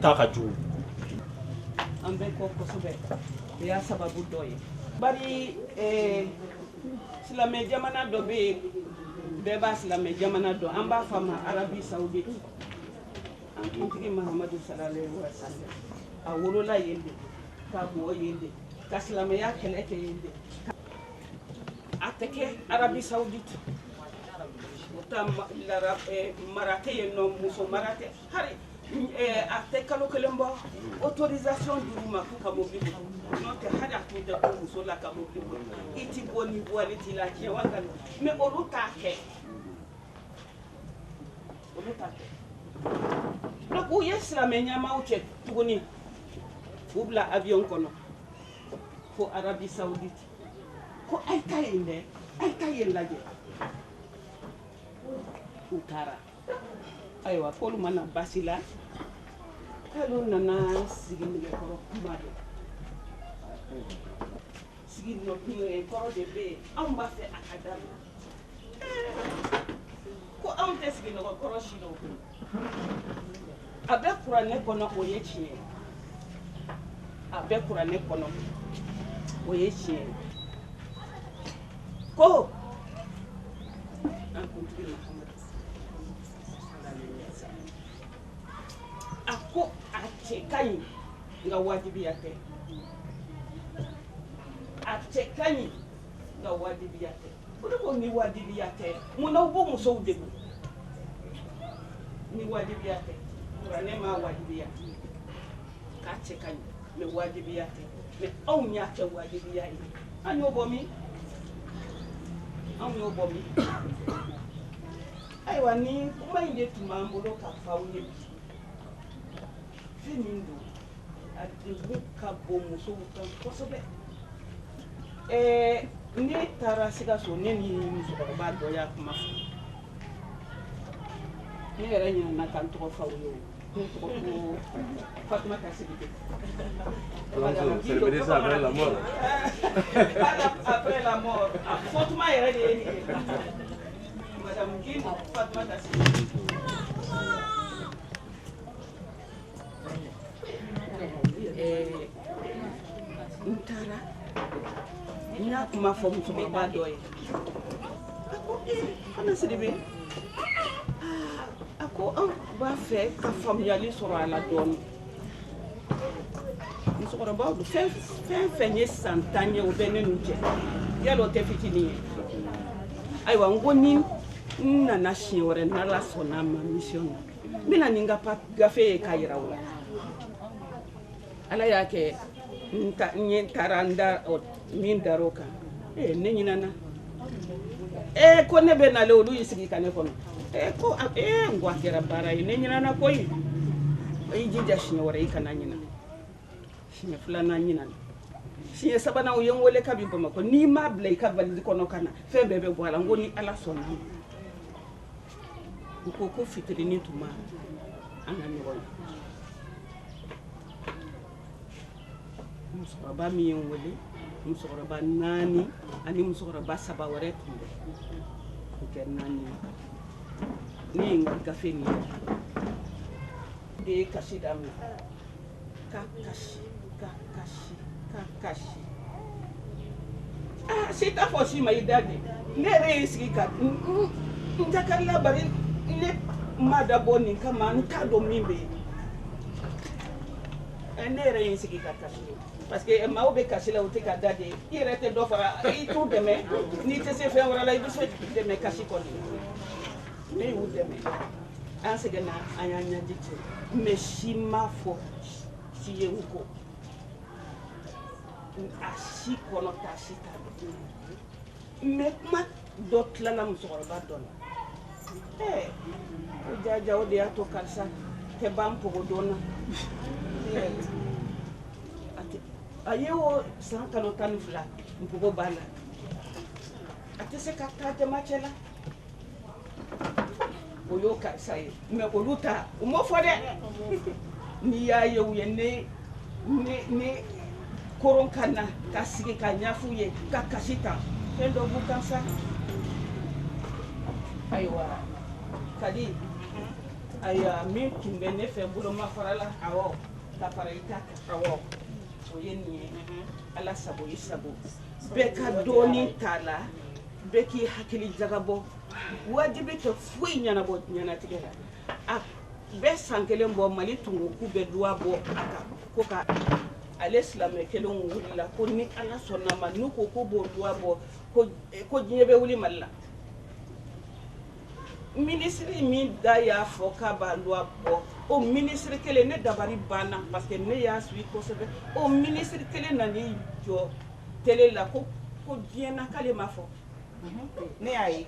ta ka jugu an bɛ kɔ kosɛbɛ o y'a sababu dɔ ye bari silamɛ jamana dɔ bɛ yen bɛɛ b'a silamɛ jamana dɔn an b'a fɔ a ma Arabi Saoudite an kuntigi Mahamadu sallallahu alaihi wa sallam a wolola yen de ka mɔ yen de ka silamɛya kɛlɛ kɛ yen de a tɛ kɛ Arabi Saoudite o ta mara tɛ yen nɔ muso mara tɛ hali a tɛ kalo kelen bɔ autorisation d'u ma k'u ka mobili boli n'o tɛ hali a tun tɛ ko muso la ka mobili boli i ti bɔ ni bɔli t'i la tiɲɛ wa nkalon mais olu t'a kɛ donc u ye silamɛ ɲɛmaaw cɛ tuguni u bila avion kɔnɔ fo Arabi Saoudite ko a ye taa yen dɛ a ye taa yen lajɛ u taara ayiwa k'olu mana basi la k'olu nana sigi nɛgɛkɔrɔ kuma de sigi nɛgɛkɔrɔ de bɛ yen anw b'a fɛ a ka dabila ko anw tɛ sigi nɛgɛkɔrɔ si dɔn a bɛ kuranɛ kɔnɔ o ye tiɲɛ a bɛ kuranɛ kɔnɔ o ye tiɲɛ ko an kuntigi a ko a cɛ ka ɲi nka wajibiya tɛ a cɛ ka ɲi nka wajibiya tɛ o de ko ni wajibiya tɛ mun na u b'o musow degun ni wajibiya tɛ kuranɛ ma wajibiya ka k'a cɛ ka ɲi mɛ wajibiya tɛ mɛ anw y'a kɛ wajibiya ye an y'o bɔ min anw y'o bɔ min ayiwa ni kuma in de tun b'an bolo ka fɔ aw ye bi fɛn min don a degun ka bon musow kan kosɛbɛ ne taara Sikaso ne ni musokɔrɔba dɔ y'a kuma fɔ ne yɛrɛ ɲinɛna ka n tɔgɔ fɔ aw ye o ne tɔgɔ ko Fatumata Sidiki Célébrer ça après la mort. Après la mort. Fatima yɛrɛ de ye nin ye Madame Guine Fatumata Sidiki n taara n y'a kuma fɔ musokɔrɔba dɔ ye a ko Fana Sidibe a ko an b'a fɛ ka faamuyali sɔrɔ a la dɔɔnin musokɔrɔbaw don fɛn fɛn ye san 10 ye o bɛ ne n'u cɛ yala o tɛ fitinin ye ayiwa n ko ni n nana siɲɛ wɛrɛ n'Ala sɔnna ma mission na n bɛna ni n ka gafe ye k'a yira u la Ala y'a kɛ n taara n da min dar'o kan ne ɲinɛna ko ne bɛ nalen olu y'i sigi ka ne kɔnɔ ko n ko a kɛra baara ye ne ɲinɛna koyi i jija siɲɛ wɛrɛ i kana ɲinɛ siɲɛ filanan ɲinɛna siɲɛ sabanan u ye n wele kabi Bamakɔ n'i m'a bila i ka valise kɔnɔ ka na fɛn bɛɛ bɛ bɔ a la n ko ni Ala sɔnna ma u ko fitirini tuma an ka ɲɔgɔn ye musokɔrɔba min ye n wele musokɔrɔba 4 ani musokɔrɔba 3 wɛrɛ tun bɛ o kɛ 4 ne ye n ka gafe nin de ye kasi daminɛ ka kasi si t'a fɔ si ma i da de ne yɛrɛ ye sigi ka n jakarila bari ne ma dabɔ nin kama n t'a dɔn min bɛ yen ne yɛrɛ ye sigi ka kasi parce que maaw bɛ kasi la o tɛ ka da de i yɛrɛ tɛ dɔ fara i t'u dɛmɛ n'i tɛ se fɛn wɛrɛ la i bɛ se dɛmɛ kasi kɔni ne y'u dɛmɛ an sɛgɛnna an y'an ɲɛji cɛ mɛ si ma fɔ si ye n ko a si kɔnɔ ta si t'a dɔn mɛ kuma dɔ tilala musokɔrɔba dɔ la ko jaja o de y'a to karisa tɛ ban pogo dɔn na a ye o san kalo 12 npogo b'a la a tɛ se ka taa jamacɛ la o y'o karisa ye mɛ olu ta u m'o fɔ dɛ n'i y'a ye u ye ne koron ka na ka sigi ka ɲɛf'u ye ka kasi ta fɛn dɔ b'u kan sa ayiwa Kadi ayiwa min tun bɛ ne fɛ boloma fara la awɔ ka fara i ta kan awɔ o ye nin ye Ala sago i sago bɛɛ ka dɔɔnin t'a la bɛɛ k'i hakili jagabɔ wajibi tɛ foyi ɲɛnabɔ ɲɛnatigɛ la a bɛ san 1 bɔ Mali tungo k'u bɛ loi bɔ a kan ko ka ale silamɛ kelenw wulila ko ni Ala sɔnna ma n'u ko ko b'o loi bɔ ko diɲɛ bɛ wuli Mali la ministre min da y'a fɔ k'a b'a loi bɔ o ministre kelen ne dabari banna parce que ne y'a suivi kosɛbɛ o ministre kelen nan'i jɔ télé la ko diɲɛ na k'ale ma fɔ ne y'a ye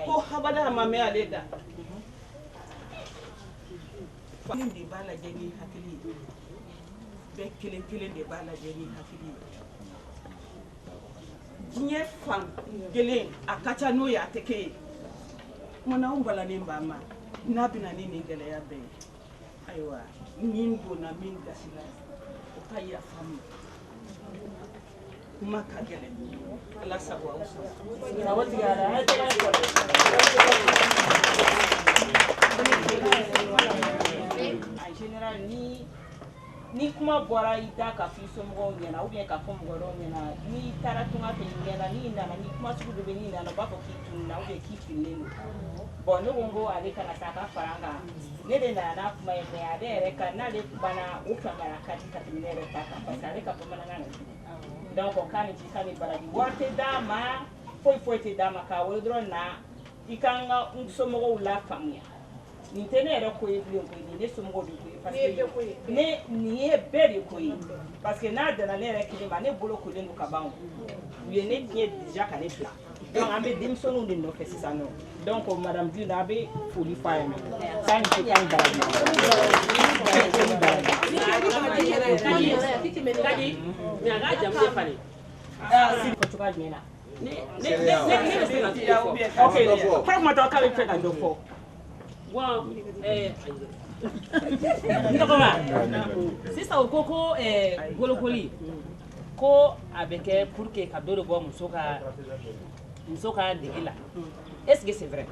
ko habada a ma mɛn ale da min de b'a lajɛ ni hakili ye bɛɛ kelen kelen de b'a lajɛ ni hakili ye diɲɛ fan kelen a ka ca n'o ye a tɛ kɛ ye mun na anw balanen b'a ma n'a bɛna ni nin gɛlɛya bɛɛ ye ayiwa min donna min gasila o ka yafa n ma kuma ka gɛlɛn Ala sago aw sago en général ni kuma bɔra i da ka f'i somɔgɔw ɲɛna ou bien ka fɔ mɔgɔ dɔw ɲɛna n'i taara tunga fɛ ɲɛ la n'i nana ni kuma sugu dɔ bɛ n'i nana u b'a fɔ k'i tununna ou bien k'i fililen don bon ne ko n ko ale kana taa ka fara an kan ne de nana n'a kuma ye mais ale yɛrɛ ka n'ale kumana o faamuya ka di ka tɛmɛ ne yɛrɛ ta kan parce que ale ka bamanankan de donc k'a ni ci k'a ni baraji wari tɛ d'a ma foyi tɛ d'a ma k'a wele dɔrɔn na i kan ka n somɔgɔw la faamuya nin tɛ ne yɛrɛ ko ye bilen koyi nin ne somɔgɔw de ko ye parce que ne nin ye bɛɛ de ko ye parce que n'a danna ne yɛrɛ kelen ma ne bolo kolen don ka ban o u ye ne tiɲɛ déjà ka ne bila donc an bɛ denmisɛnninw de nɔfɛ sisan nɔ donc madame Dina a bɛ foli f'a ye k'a ni ce k'a ni baraji si fɔ cogoya jumɛn na ne bɛ se ka fɔ ok kɔrɔkumatɔ k'a bɛ fɛ ka dɔ fɔ sisan o ko ko bolokoli ko a bɛ kɛ pour que ka dɔ de bɔ muso ka dege la est-ce que c'est vrai?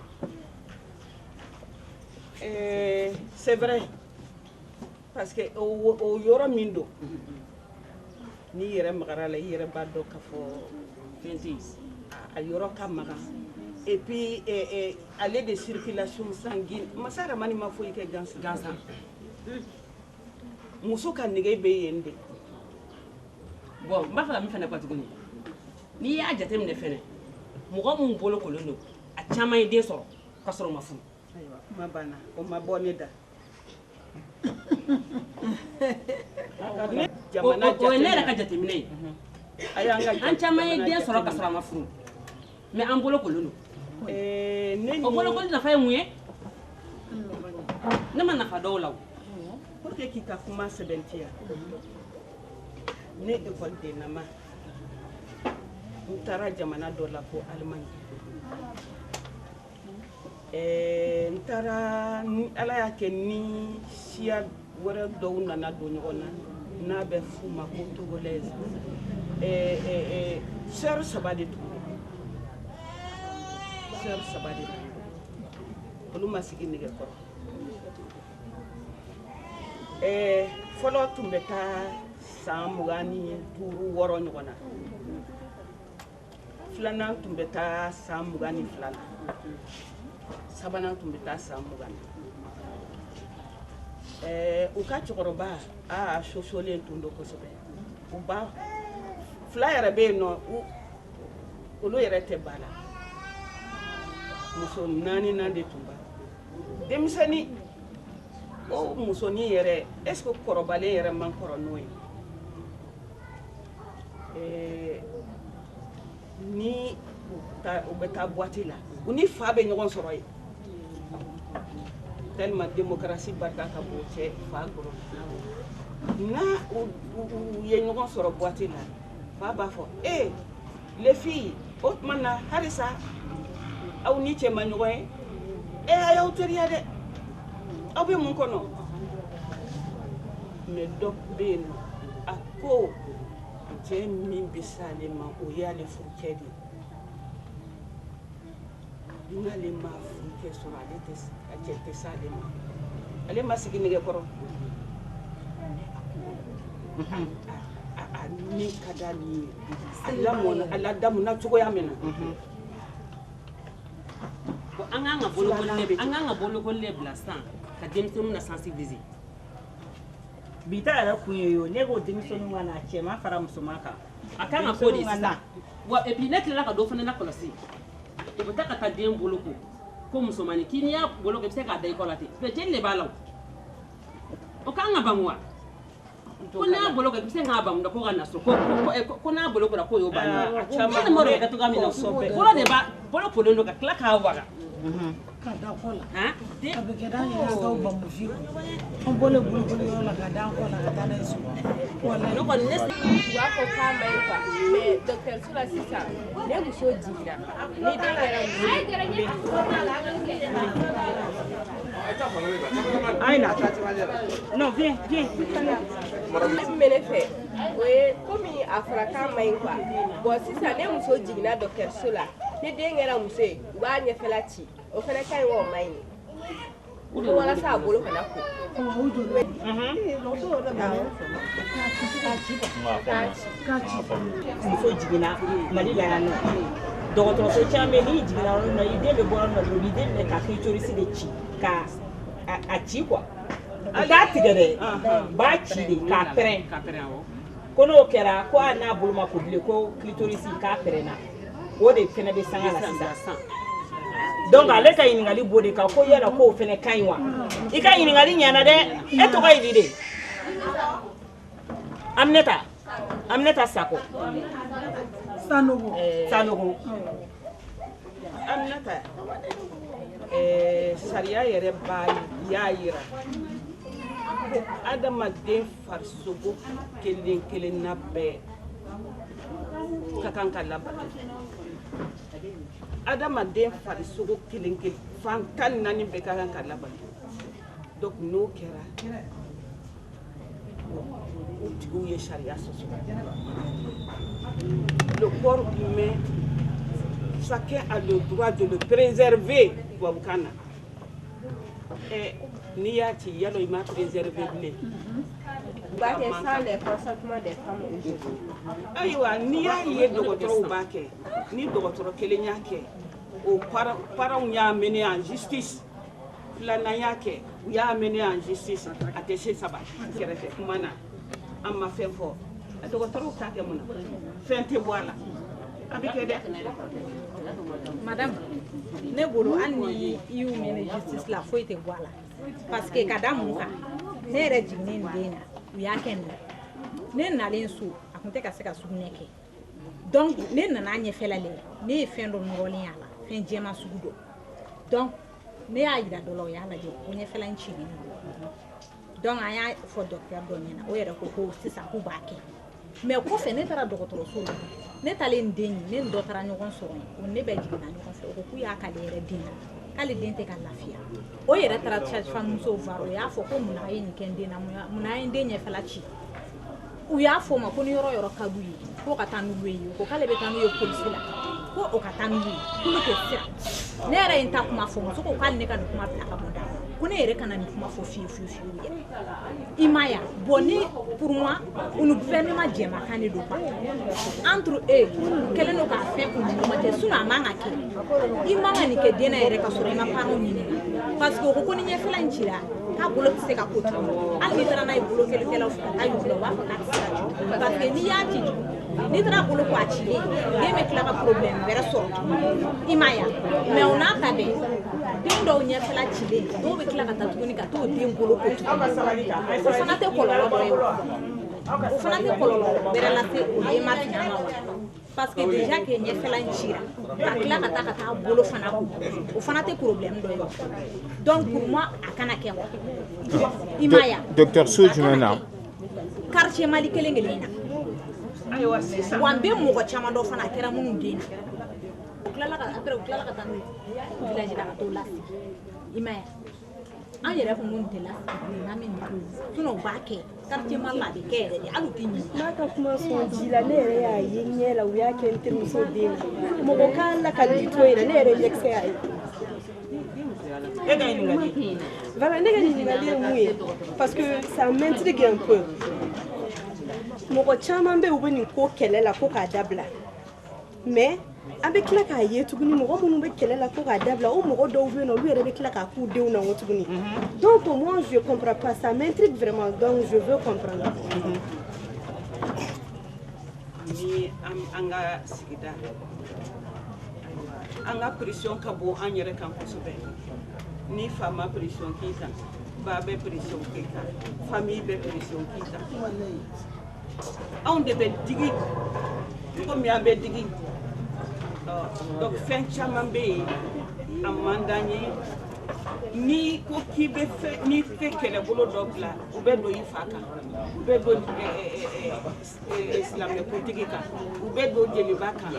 C'est vrai parce que o yɔrɔ min don n'i yɛrɛ magara la i yɛrɛ b'a dɔn k'a fɔ fɛn tɛ yen a yɔrɔ ka magan et puis ale de circulation sanguine masa Ramani ma foyi kɛ gansan muso ka nege bɛ yen de bon n b'a fɛ ka min fana fɔ tuguni n'i y'a jateminɛ fɛnɛ mɔgɔ minnu bolokolen don a caman ye den sɔrɔ ka sɔrɔ u ma furu ayiwa kuma banna o ma bɔ ne da o ye ne yɛrɛ ka jateminɛ ye an caman ye den sɔrɔ ka sɔrɔ a ma furu mais an bolokolen don o bolokoli nafa ye mun ye ne ma nafa dɔw la o pour que k'i ka kuma sɛbɛntiya ne ekɔlidenama n taara jamana dɔ la ko Allemagne n taara ala y'a kɛ ni siya wɛrɛ dɔw nana don ɲɔgɔn na n'a bɛ f'u ma ko togolaise sœur saba de tun sœur saba de tun olu ma sigi nɛgɛkɔrɔ fɔlɔ tun bɛ taa san 25 6 ɲɔgɔn na filanan tun bɛ taa san 22 la sabanan tun bɛ taa san 20 na u ka cɛkɔrɔba a sosolen tun don kosɛbɛ u ba fila yɛrɛ bɛ yen nɔ olu yɛrɛ tɛ ba la muso 4 de tun b'a denmisɛnnin o musonin yɛrɛ est-ce que kɔrɔbalen yɛrɛ man kɔrɔ n'o ye ni u bɛ taa boîte la u ni fa bɛ ɲɔgɔn sɔrɔ yen tellement démocratie barika ka bon cɛ fa kɔrɔ n'a u ye ɲɔgɔn sɔrɔ boîte la fa b'a fɔ les filles o tuma na halisa aw ni cɛ ma ɲɔgɔn ye a y'aw teriya dɛ aw bɛ mun kɔnɔ mais dɔ bɛ yen nɔ a ko cɛ min bɛ s'ale ma o y'ale furukɛ de ye n'ale ma furukɛ sɔrɔ ale tɛ a cɛ tɛ s'ale ma ale ma sigi nɛgɛkɔrɔ a ni ka da ni ye a lamɔna a ladamuna cogoya min na an k'an ka bolokoli de bila sisan ka denmisɛnninw na sensibiliser bi ta yɛrɛ kun ye o ne ko denmisɛnninw ka na cɛman fara musoman kan a kan ka k'o de sisan wa et puis ne tilala ka dɔ fana lakɔlɔsi u bɛ taa ka taa den boloko ko musomanin k'i n'i y'a boloko i bɛ se k'a da i kɔ la ten mais jeli de b'a la o kan ka ban wa ko n'a boloko i bɛ se k'a ban ko ka na so ko n'a bolokora k'o y'o bannen ye jeli ma dɔn kɛ cogoya min na fɔlɔ de b'a bolokolen don ka tila k'a waga ka da kɔ la a bɛ kɛ da yɛrɛ dɔw bamusi an bɔlen bolokoli yɔrɔ la ka da kɔ la ka taa n'a ye so wala ne kɔni ne u b'a fɔ k'a ma ɲi quoi mais dɔgɔtɔrɔso la sisan ne muso jiginna ni den kɛra muso Aïna, non, viens. min bɛ ne fɛ o ye komi a fɔra k'a ma ɲi quoi bon sisan ne muso jiginna dɔgɔtɔrɔso la ni den kɛra muso ye u b'a ɲɛfɛla ci o fana ka ɲi wa o ma ɲi walasa a bolo kana ko muso jiginna Mali la yan nɔ dɔgɔtɔrɔso caman bɛ yen n'i jiginna yɔrɔ min na i den bɛ bɔ yɔrɔ min na dɔrɔn i den minɛ ka clitoris de ci ka a ci quoi u t'a tigɛ dɛ u b'a ci de k'a pɛrɛn ko n'o kɛra ko hali n'a bolo ma ko bilen ko clitoris k'a pɛrɛnna o de fɛnɛ bɛ sanga la sisan donc ale ka ɲininkali b'o de kan ko yala ko o fɛnɛ ka ɲi wa i ka ɲininkali ɲɛna dɛ e tɔgɔ ye di de Aminata Sako Sanogo Aminata sariya yɛrɛ b'a y'a yira ko adamaden farisogo kelen kelenna bɛɛ ka kan ka labato adamaden farisogo kelen kelen fan 14 bɛɛ ka kan ka labato donc n'o kɛra o tigiw ye sariya sɔsɔ le corps humain chacun a le droit de le préserver tubabukan na n'i y'a ci yalo i ma préserver bilen sans les consentements des femmes aujourd'hui. Ayiwa n'i y'a ye dɔgɔtɔrɔw b'a kɛ ni dɔgɔtɔrɔ kelen y'a kɛ o parents y'a mené en justice filanan y'a kɛ u y'a mené en justice a tɛ se saba kɛrɛfɛ kuma na an ma fɛn fɔ a dɔgɔtɔrɔw t'a kɛ mun na fɛn tɛ bɔ a la a bɛ kɛ dɛ madame ne bolo hali ni i y'u mené justice la foyi tɛ bɔ a la parce que ka da mun kan ne yɛrɛ jiginnen den na u y'a kɛ ne nalen so a tun tɛ ka se ka sugunɛ kɛ donc ne nana ɲɛfɛla le ne ye fɛn dɔ nɔrɔlen y'a la fɛn jɛma sugu dɔ donc ne y'a yira dɔ la o y'a lajɛ o ɲɛfɛla in cilen donc an y'a fɔ docteur dɔ ɲɛna o yɛrɛ ko sisan k'u b'a kɛ mais kɔfɛ ne taara dɔgɔtɔrɔso la ne talen den ɲi ne ni dɔ taara ɲɔgɔn sɔrɔ yen o ne bɛ jiginna ɲɔgɔn fɛ o ko k'u y'a k'ale yɛrɛ den na k'ale den tɛ ka lafiya o yɛrɛ taara sage-femme musow var o y'a fɔ ko munna a ye nin kɛ n den na munna a ye n den ɲɛfɛla ci u y'a fɔ o ma ko ni yɔrɔ yɔrɔ ka d'u ye ko ka taa n'u ye yen ko k'ale bɛ taa n'u ye polisi la ko o ka taa n'u ye k'olu tɛ sira ne yɛrɛ ye n ta kuma fɔ muso ko k'ale ne ka nin kuma bila ka bɔ da ko ne yɛrɛ kana nin kuma fɔ fiyewu yɛrɛ i ma ya bon ni pour moi u ni gouvernement jɛmakan de don quoi entre eux kɛlen don k'a fɛn u ni ɲɔgɔn cɛ sinon a man ka kɛ i man ka nin kɛ den na yɛrɛ ka sɔrɔ i ma parents ɲininka parce que o ko ni ɲɛfɛla in cira k'a bolo tɛ se ka ko tugun hali n'i taara n'a ye bolo kɛlɛkɛlaw fɛ ka taa y'u la u b'a fɔ k'a tɛ se ka ci parce que n'i y'a ci n'i taara bolo ko a cilen den bɛ tila ka problème wɛrɛ sɔrɔ i ma ya mais o n'a ta bɛɛ den dɔw ɲɛfɛla cilen dɔw bɛ tila ka taa tuguni ka t'o den bolo ko tugun o fana tɛ kɔlɔlɔ dɔ ye o fana tɛ kɔlɔlɔ wɛrɛ lase o den ma fiɲɛ ma wa parce que déjà que ɲɛfɛla in cira ka tila ka taa bolo fana ko o fana tɛ problème dɔ ye donc pour moi a kana kɛ wa i ma ya docteur so jumɛn na quartier Mali kelen kelen na wa n bɛ mɔgɔ caman dɔ fana a kɛra minnu den na u tilala ka taa n'u ye village la ka t'o lasigi i ma ya an yɛrɛ kun ko nin tɛ lasigi n'an bɛ nin to sinon u b'a kɛ quartier Mali la a bɛ kɛ yɛrɛ de hali u tɛ ɲini n'a ka kuma sɔn ji la ne yɛrɛ y'a ye ɲɛ la u y'a kɛ n terimuso den na mɔgɔ k'an la ka di to yen na ne yɛrɛ ɲɛkisɛ y'a ye voilà ne ka ɲininkali ye mun ye parce que ça m'intrigue un peu mɔgɔ caman bɛ u bɛ nin ko kɛlɛ la ko k'a dabila mais an bɛ tila k'a ye tuguni mɔgɔ minnu bɛ kɛlɛ la ko k'a dabila o mɔgɔ dɔw bɛ yen nɔ olu yɛrɛ bɛ tila k'a k'u denw na tuguni donc moi je comprends pas ça m'intrigue vraiment donc je veux comprendre ni an ka sigida an ka pression ka bon an yɛrɛ kan kosɛbɛ ni fa ma pression k'i kan ba bɛ pression k'i kan famille bɛ pression k'i kan anw de bɛ digi komi an bɛ digi donc fɛn caman bɛ yen a man d'an ye ni ko k'i bɛ ni tɛ kɛlɛbolo dɔ bila u bɛ don i fa kan u bɛ don silamɛkuntigi kan u bɛ don jeliba kan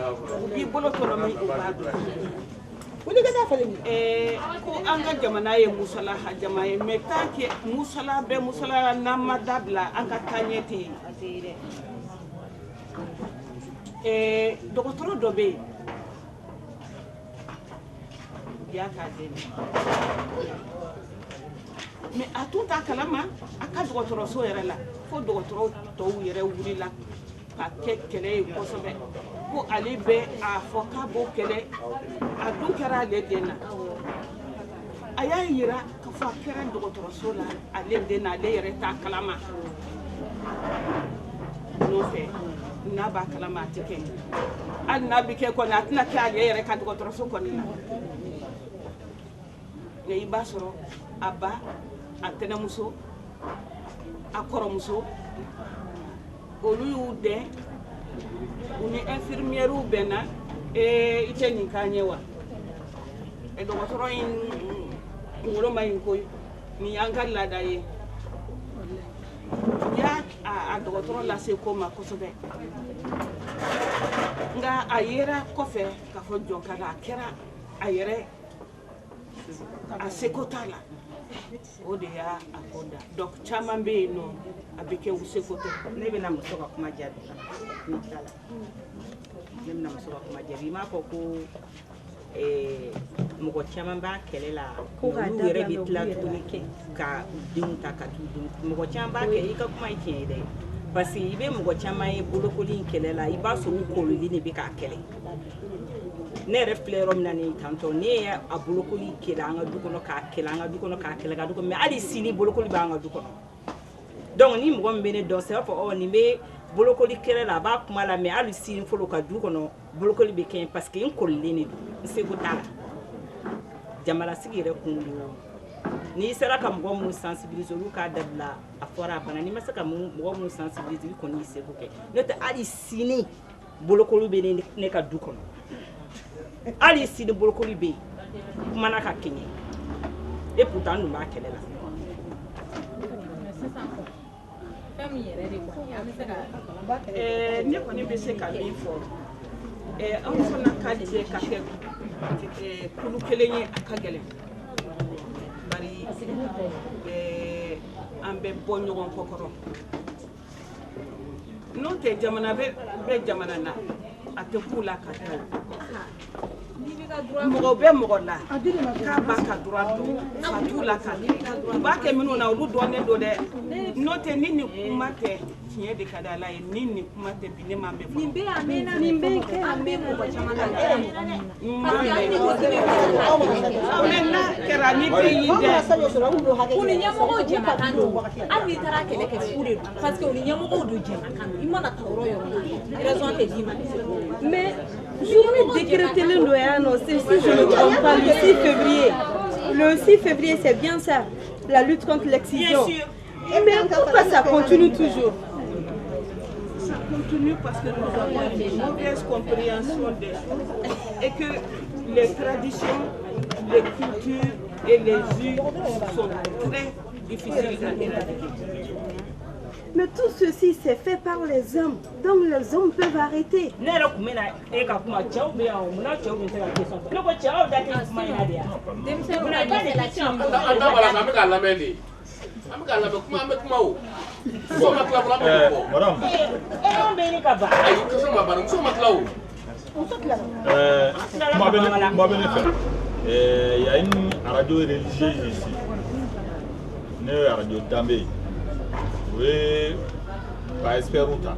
u b'i bolo tɔrɔ min u b'a dɔn ko an ka jamana ye musala hajama ye mais tant que musala bɛ musala n'an ma dabila an ka taaɲɛ tɛ yen dɔgɔtɔrɔ dɔ bɛ yen y'a k'a den mais a tun t'a kalama a ka dɔgɔtɔrɔso yɛrɛ la fo dɔgɔtɔrɔ tɔw yɛrɛ wulila ka kɛ kɛlɛ ye kosɛbɛ ko ale bɛ a fɔ k'a b'o kɛlɛ a dun kɛra ale den na a y'a yira k'a fɔ a kɛra dɔgɔtɔrɔso la ale den na ale yɛrɛ t'a kalama n'o fɛ n'a b'a kalama a tɛ kɛ hali n'a bɛ kɛ kɔni a tɛna kɛ ale yɛrɛ ka dɔgɔtɔrɔso kɔni na i b'a sɔrɔ a ba a tɛnɛmuso a kɔrɔmuso olu y'u dɛn u ni infirmières bɛnna i tɛ nin k'an ye wa dɔgɔtɔrɔ in kunkolo ma ɲi koyi nin y'an ka laada ye y'a a dɔgɔtɔrɔ lase ko ma kosɛbɛ nka a yera kɔfɛ k'a fɔ jɔn ka a kɛra a yɛrɛ a seko t'a la o de y'a ko da donc caman bɛ yen nɔ a bɛ kɛ u seko tɛ ne bɛna muso ka kuma jaabi ne tilala ne bɛna muso ka kuma jaabi i m'a fɔ ko mɔgɔ caman b'a kɛlɛ la olu yɛrɛ bɛ tila tuguni ka denw ta ka t'u denw mɔgɔ caman b'a kɛ i ka kuma ye tiɲɛ ye dɛ parce que i bɛ mɔgɔ caman ye bolokoli in kɛlɛ la i b'a sɔrɔ u kololi de bɛ k'a kɛlɛ ne yɛrɛ filɛ yɔrɔ min na nin tantɔ ne ye a bolokoli kɛlɛ an ka du kɔnɔ k'a kɛlɛ an ka du kɔnɔ k'a kɛlɛ ka du kɔnɔ mais hali sini bolokoli b'an ka du kɔnɔ donc ni mɔgɔ min bɛ ne dɔn c'est à dire nin bɛ bolokoli kɛlɛ la a b'a kuma la mais hali sini fɔlɔ ka du kɔnɔ bolokoli bɛ kɛ parce que n kolilen de don n seko t'a la jamalasigi yɛrɛ kun don n'i sera ka mɔgɔ minnu sensibiliser olu k'a dabila a fɔra a bana n'i ma se ka mɔgɔ minnu sensibiliser i kɔni y'i seko kɛ n'o tɛ hali sini bolokoli bɛ ne ka du kɔnɔ hali sini bolokoli bɛ yen kumana ka kɛɲɛ et pourtant n dun b'a kɛlɛ la ne kɔni bɛ se ka min fɔ anw fana ka jɛ ka kɛ kulu kelen ye a ka gɛlɛn bari an bɛ bɔ ɲɔgɔn kɔkɔrɔ n'o tɛ jamana bɛ jamana na a tɛ k'u la ka taa mɔgɔ bɛ mɔgɔ la k'a b'a ka droit dɔn ka t'u la ka u b'a kɛ minnu na olu dɔnnen don dɛ n'o tɛ ni nin kuma tɛ tiɲɛ de ka di Ala ye ni nin kuma tɛ bi ne ma mɛn fɔlɔ nin bɛ kɛ an bɛ mɔgɔ caman ka mais n'a kɛra ni bɛɛ y'i dɛ u ni ɲɛmɔgɔw jɛmakan don hali n'i taara kɛlɛ kɛ fu de don parce que u ni ɲɛmɔgɔw don jɛmakan don i mana taa yɔrɔ yɔrɔ la raison tɛ d'i ma mais journée décrétée le loyer, c'est si je ne me trompe pas, le 6 février. Le 6 février, c'est bien ça, la lutte contre l'excision. Mais pourquoi ça continue toujours? Ça continue parce que nous avons une mauvaise compréhension des choses et que les traditions, les cultures et les us sont très difficiles à éradiquer. Mais tout ceci, c'est fait par les hommes. Donc les hommes peuvent arrêter. Il y a une radio religieuse ici, une radio Dambé. Oui, par Esperuta,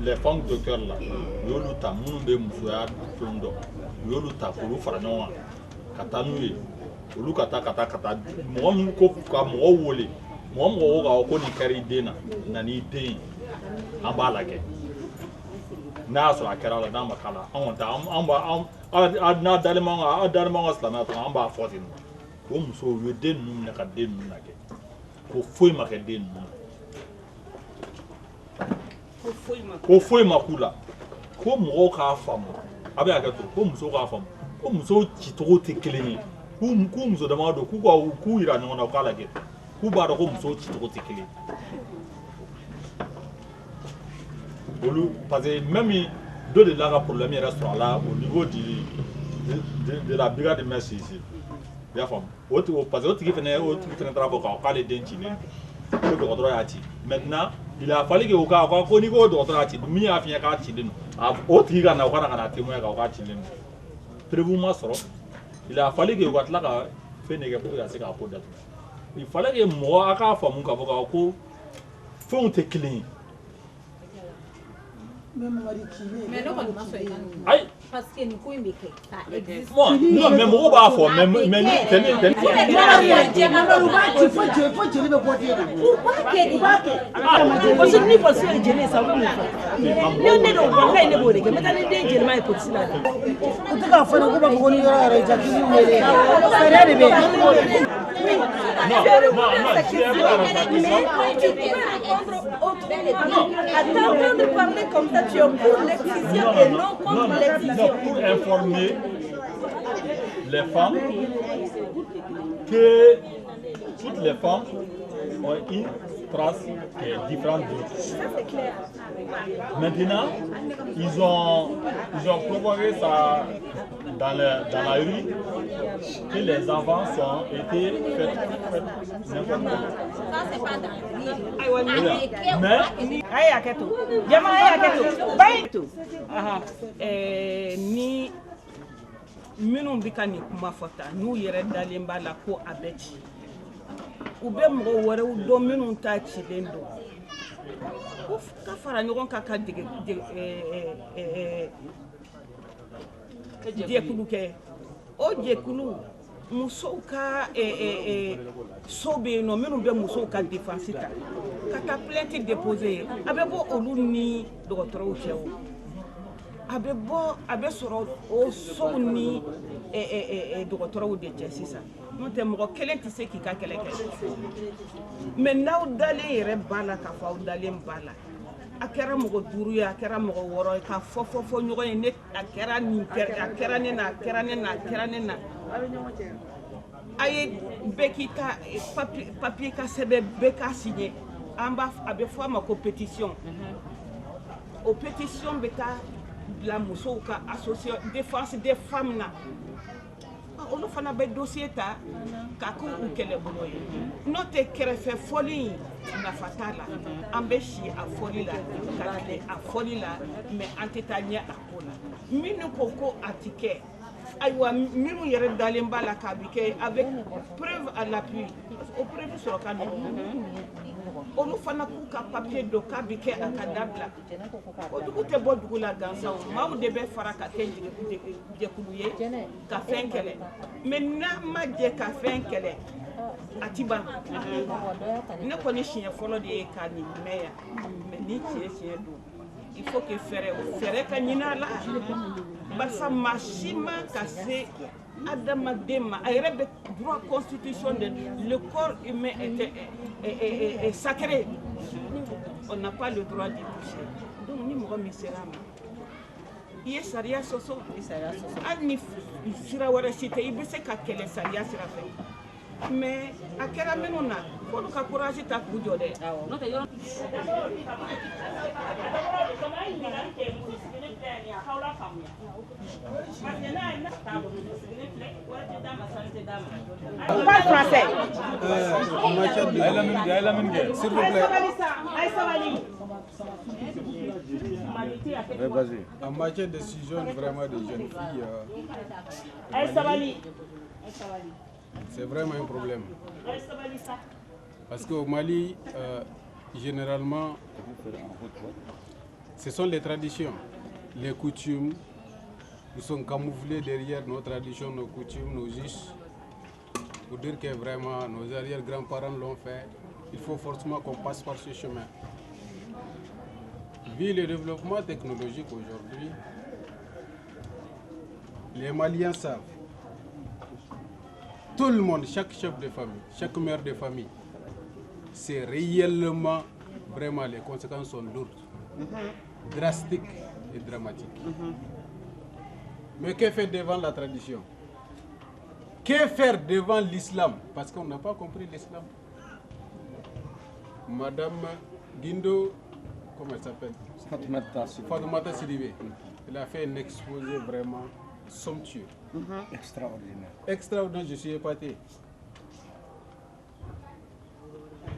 les femmes de cœur là, Yoluta, Moumbe Moussouya, Tondo, Yoluta, Koulou Faranoa, Katanoué, Koulou Kata, Mom Kofuka, Mowole, Mom Oga, Okoni Karidena, Nani Dei, Ambalake. Naso Akara, Namakala, Amba, Darmanga Slamata, Amba 14. So you didn't know that didn't like ko foi ma kedin ko foi ma kula ko mo ka famu abe agato ko muso ka famu ko muso chitoro te keleni ku muso da ma do ku ko ku ira no na kala ke ku ba do ko muso chitoro te keleni olu parce que même deux de la problème restaurant là au niveau de la brigade de Messi ici. Bien femme. Parce que qui fait un travail quand les dentines, le docteur a dit. Maintenant, il a fallu que au cas où niveau docteur a dit, mi a fini à tirer. Autre qui a n'a pas témoin à tirer. Prévu ma sort. Il a fallu que au là fait négocier à ce qu'il a pour d'être. Il fallait que moi à la femme au cas où font te clean. Même Marie qui mais non, on ne m'a fait Aïe. parce que ni ko in bɛ kɛ ça existe. Non mais mɔgɔw b'a fɔ mais ni tɛmɛ u b'a kɛ fo jeli bɛ bɔ den na. u b'a kɛ de. parce que ni polisi ye jeli ye sa u bɛ mun fɔ ne don walayi ne b'o de kɛ n bɛ taa ni den jelima ye polisi la de. u tɛ k'a fɔ ko b'a fɔ ko ni yɔrɔ yɛrɛ ja k'i b'u wele fɛɛrɛ de bɛ yen. Attends de parler comme ça, tu es pour l'excision et non contre l'excision. Pour informer les femmes que toutes les femmes ont une trace différente d'autres. Ça c'est clair. Maintenant, ils ont provoqué ça dans la rue, que les enfants ont été faits n'importe quoi. Ça c'est pas dans la vie. Mais ayi hakɛ to jama ayi hakɛ to bayi to ni minnu bɛ ka nin kuma fɔ tan n'u yɛrɛ dalen b'a la ko a bɛ ci u bɛ mɔgɔ wɛrɛw dɔn minnu ta cilen don ko ka fara ɲɔgɔn kan ka jɛkulu kɛ o jɛkulu musow ka so bɛ yen nɔ minnu bɛ musow ka défense ta ka taa plainte déposer a bɛ bɔ olu ni dɔgɔtɔrɔw cɛ o a bɛ sɔrɔ o sow ni dɔgɔtɔrɔw de cɛ sisan n'o tɛ mɔgɔ kelen tɛ se k'i ka kɛlɛ kɛ mais n'aw dalen yɛrɛ ba la k'a fɔ aw dalen ba la a kɛra mɔgɔ 5 ye a kɛra mɔgɔ 6 ye ka fɔ ɲɔgɔn ye ne a kɛra nin a kɛra ne na a kɛra ne na a kɛra ne na a ye bɛɛ k'i ka papier ka sɛbɛn bɛɛ k'a signé a bɛ fɔ a ma ko pétition o pétition bɛ taa bila musow ka association défense des femmes na olu fana bɛ dossier ta k'a k'u kɛlɛbolo ye n'o tɛ kɛrɛfɛ fɔli in nafa t'a la an bɛ si a fɔli la ka tile a fɔli la mais an tɛ taa ɲɛ a ko la minnu ko a ti kɛ ayiwa minnu yɛrɛ dalen b'a la k'a bɛ kɛ avec preuve à l'appui o preuve sɔrɔ ka nɔgɔn olu fana k'u ka papier don k'a bɛ kɛ a ka dabila o dugu tɛ bɔ dugu la gansan maaw de bɛ fara ka kɛ jɛkulu ye ka fɛn kɛlɛ mais n'a ma jɛ ka fɛn kɛlɛ a ti ban ne kɔni siɲɛ fɔlɔ de ye k'a nin mɛn yan mais ni tiɲɛ don il faut que fɛɛrɛ ka ɲini a la barisa maa si man ka se adamaden ma a yɛrɛ bɛ droit constitution de le corps humain est sacré on n'a pas le droit d'y toucher donc ni mɔgɔ min sera a ma i ye sariya sɔsɔ hali ni sira wɛrɛ si tɛ i bɛ se ka kɛlɛ sariya sira fɛ mais a kɛra minnu na f'olu ka courage ta k'u jɔ dɛ. Pas français. S'il vous plaît. En matière de décision vraiment des jeunes filles, c'est vraiment un problème. Parce qu'au Mali, généralement, ce sont les traditions, les coutumes. Nous sommes camouflés derrière nos traditions, nos coutumes, nos us. Pour dire que vraiment nos arrière-grands-parents l'ont fait, il faut forcément qu'on passe par ce chemin. Vu le développement technologique aujourd'hui, les Maliens savent. Tout le monde, chaque chef de famille, chaque mère de famille, c'est réellement, vraiment, les conséquences sont lourdes, drastiques et dramatiques. Mais que faire devant la tradition? Que faire devant l'islam? Parce qu'on n'a pas compris l'islam. Madame Guindo, comment elle s'appelle? Fatoumata Sidibé. Elle a fait un exposé vraiment somptueux. Extraordinaire. Extraordinaire, je suis épaté.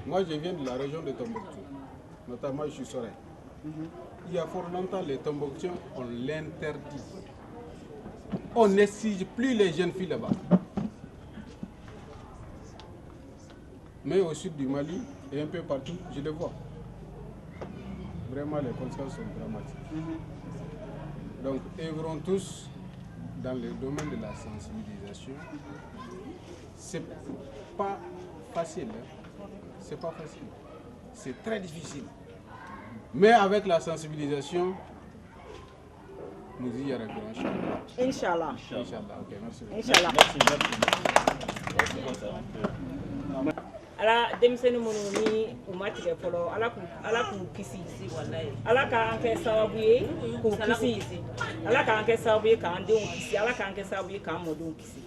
Moi, je viens de la région de Tombouctou, notamment je suis Soreil. Il y a fort longtemps, les Tombouctiens, on l'interdit. On n'exige plus les jeunes filles là-bas. Mais au sud du Mali et un peu partout, je le vois. Vraiment, les conséquences sont dramatiques. Donc, œuvrons tous dans le domaine de la sensibilisation. C'est pas facile, hein? C'est pas facile. C'est très difficile. Mais avec la sensibilisation, nous y arriverons. Inch'Allah. Inch'Allah. Ok, merci. Inch'Allah. Ala denmisɛnnin minnu ni u ma tigɛ fɔlɔ ala k'u kisi ala k'an kɛ sababu ye k'u kisi ala k'an kɛ sababu ye k'an denw kisi ala k'an kɛ sababu ye k'an mɔdenw kisi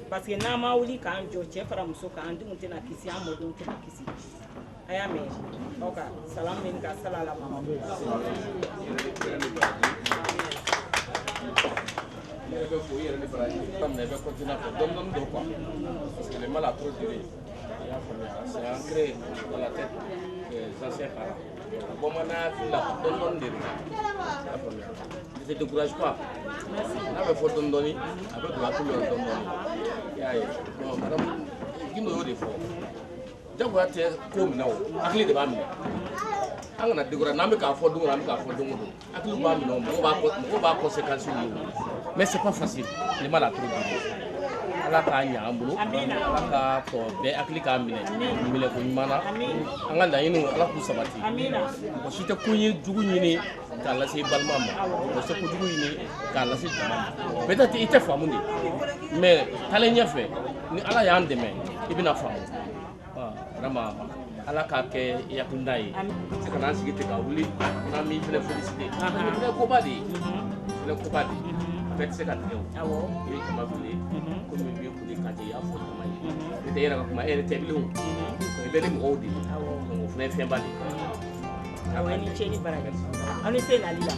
parce que n'an ma wuli k'an jɔ cɛ fara muso k'an denw tɛna kisi an mɔdenw tɛna kisi a y'a mɛn aw ka salam min ka sala la mamadu c'est ancré dans la tête des anciens parents. Bon, maintenant, ne te décourage pas. Il faut te donner, après tu vas tout leur donner. Bon, madame, qui me dit fort. D'abord, tu es comme nous, avec les femmes. On a découragé, on a mis qu'à fond, on a mis qu'à fond, avec les femmes, on va conséquences. Mais c'est pas facile, les malades. Ala k'a ɲa an bolo ala k'a fɔ bɛɛ hakili k'a minɛ ko ɲuman na an ka laɲiniw ala k'u sabati mɔgɔ si tɛ ko ye jugu ɲini k'a lase balima ma mɔgɔ si tɛ ko jugu ɲini k'a lase jama ma peut-être i tɛ faamu de mais taalen ɲɛfɛ ni ala y'an dɛmɛ i bɛna faamu vraiment ala k'a kɛ yakunda ye se ka n'an sigi ten ka wuli n'an min fɛnɛ félicité fɛnɛ koba de ye fɛnɛ koba de ye bɛɛ tɛ se ka tigɛ o i ye jama wele komi min kuli ka di y'a fɔ jama ye ne tɛ yɛrɛ ka kuma e yɛrɛ tɛ bilen o i bɛ ni mɔgɔw de ye donc o fɛnɛ ye fɛnba de ye awɔ ni ce ni baraji aw ni se nali la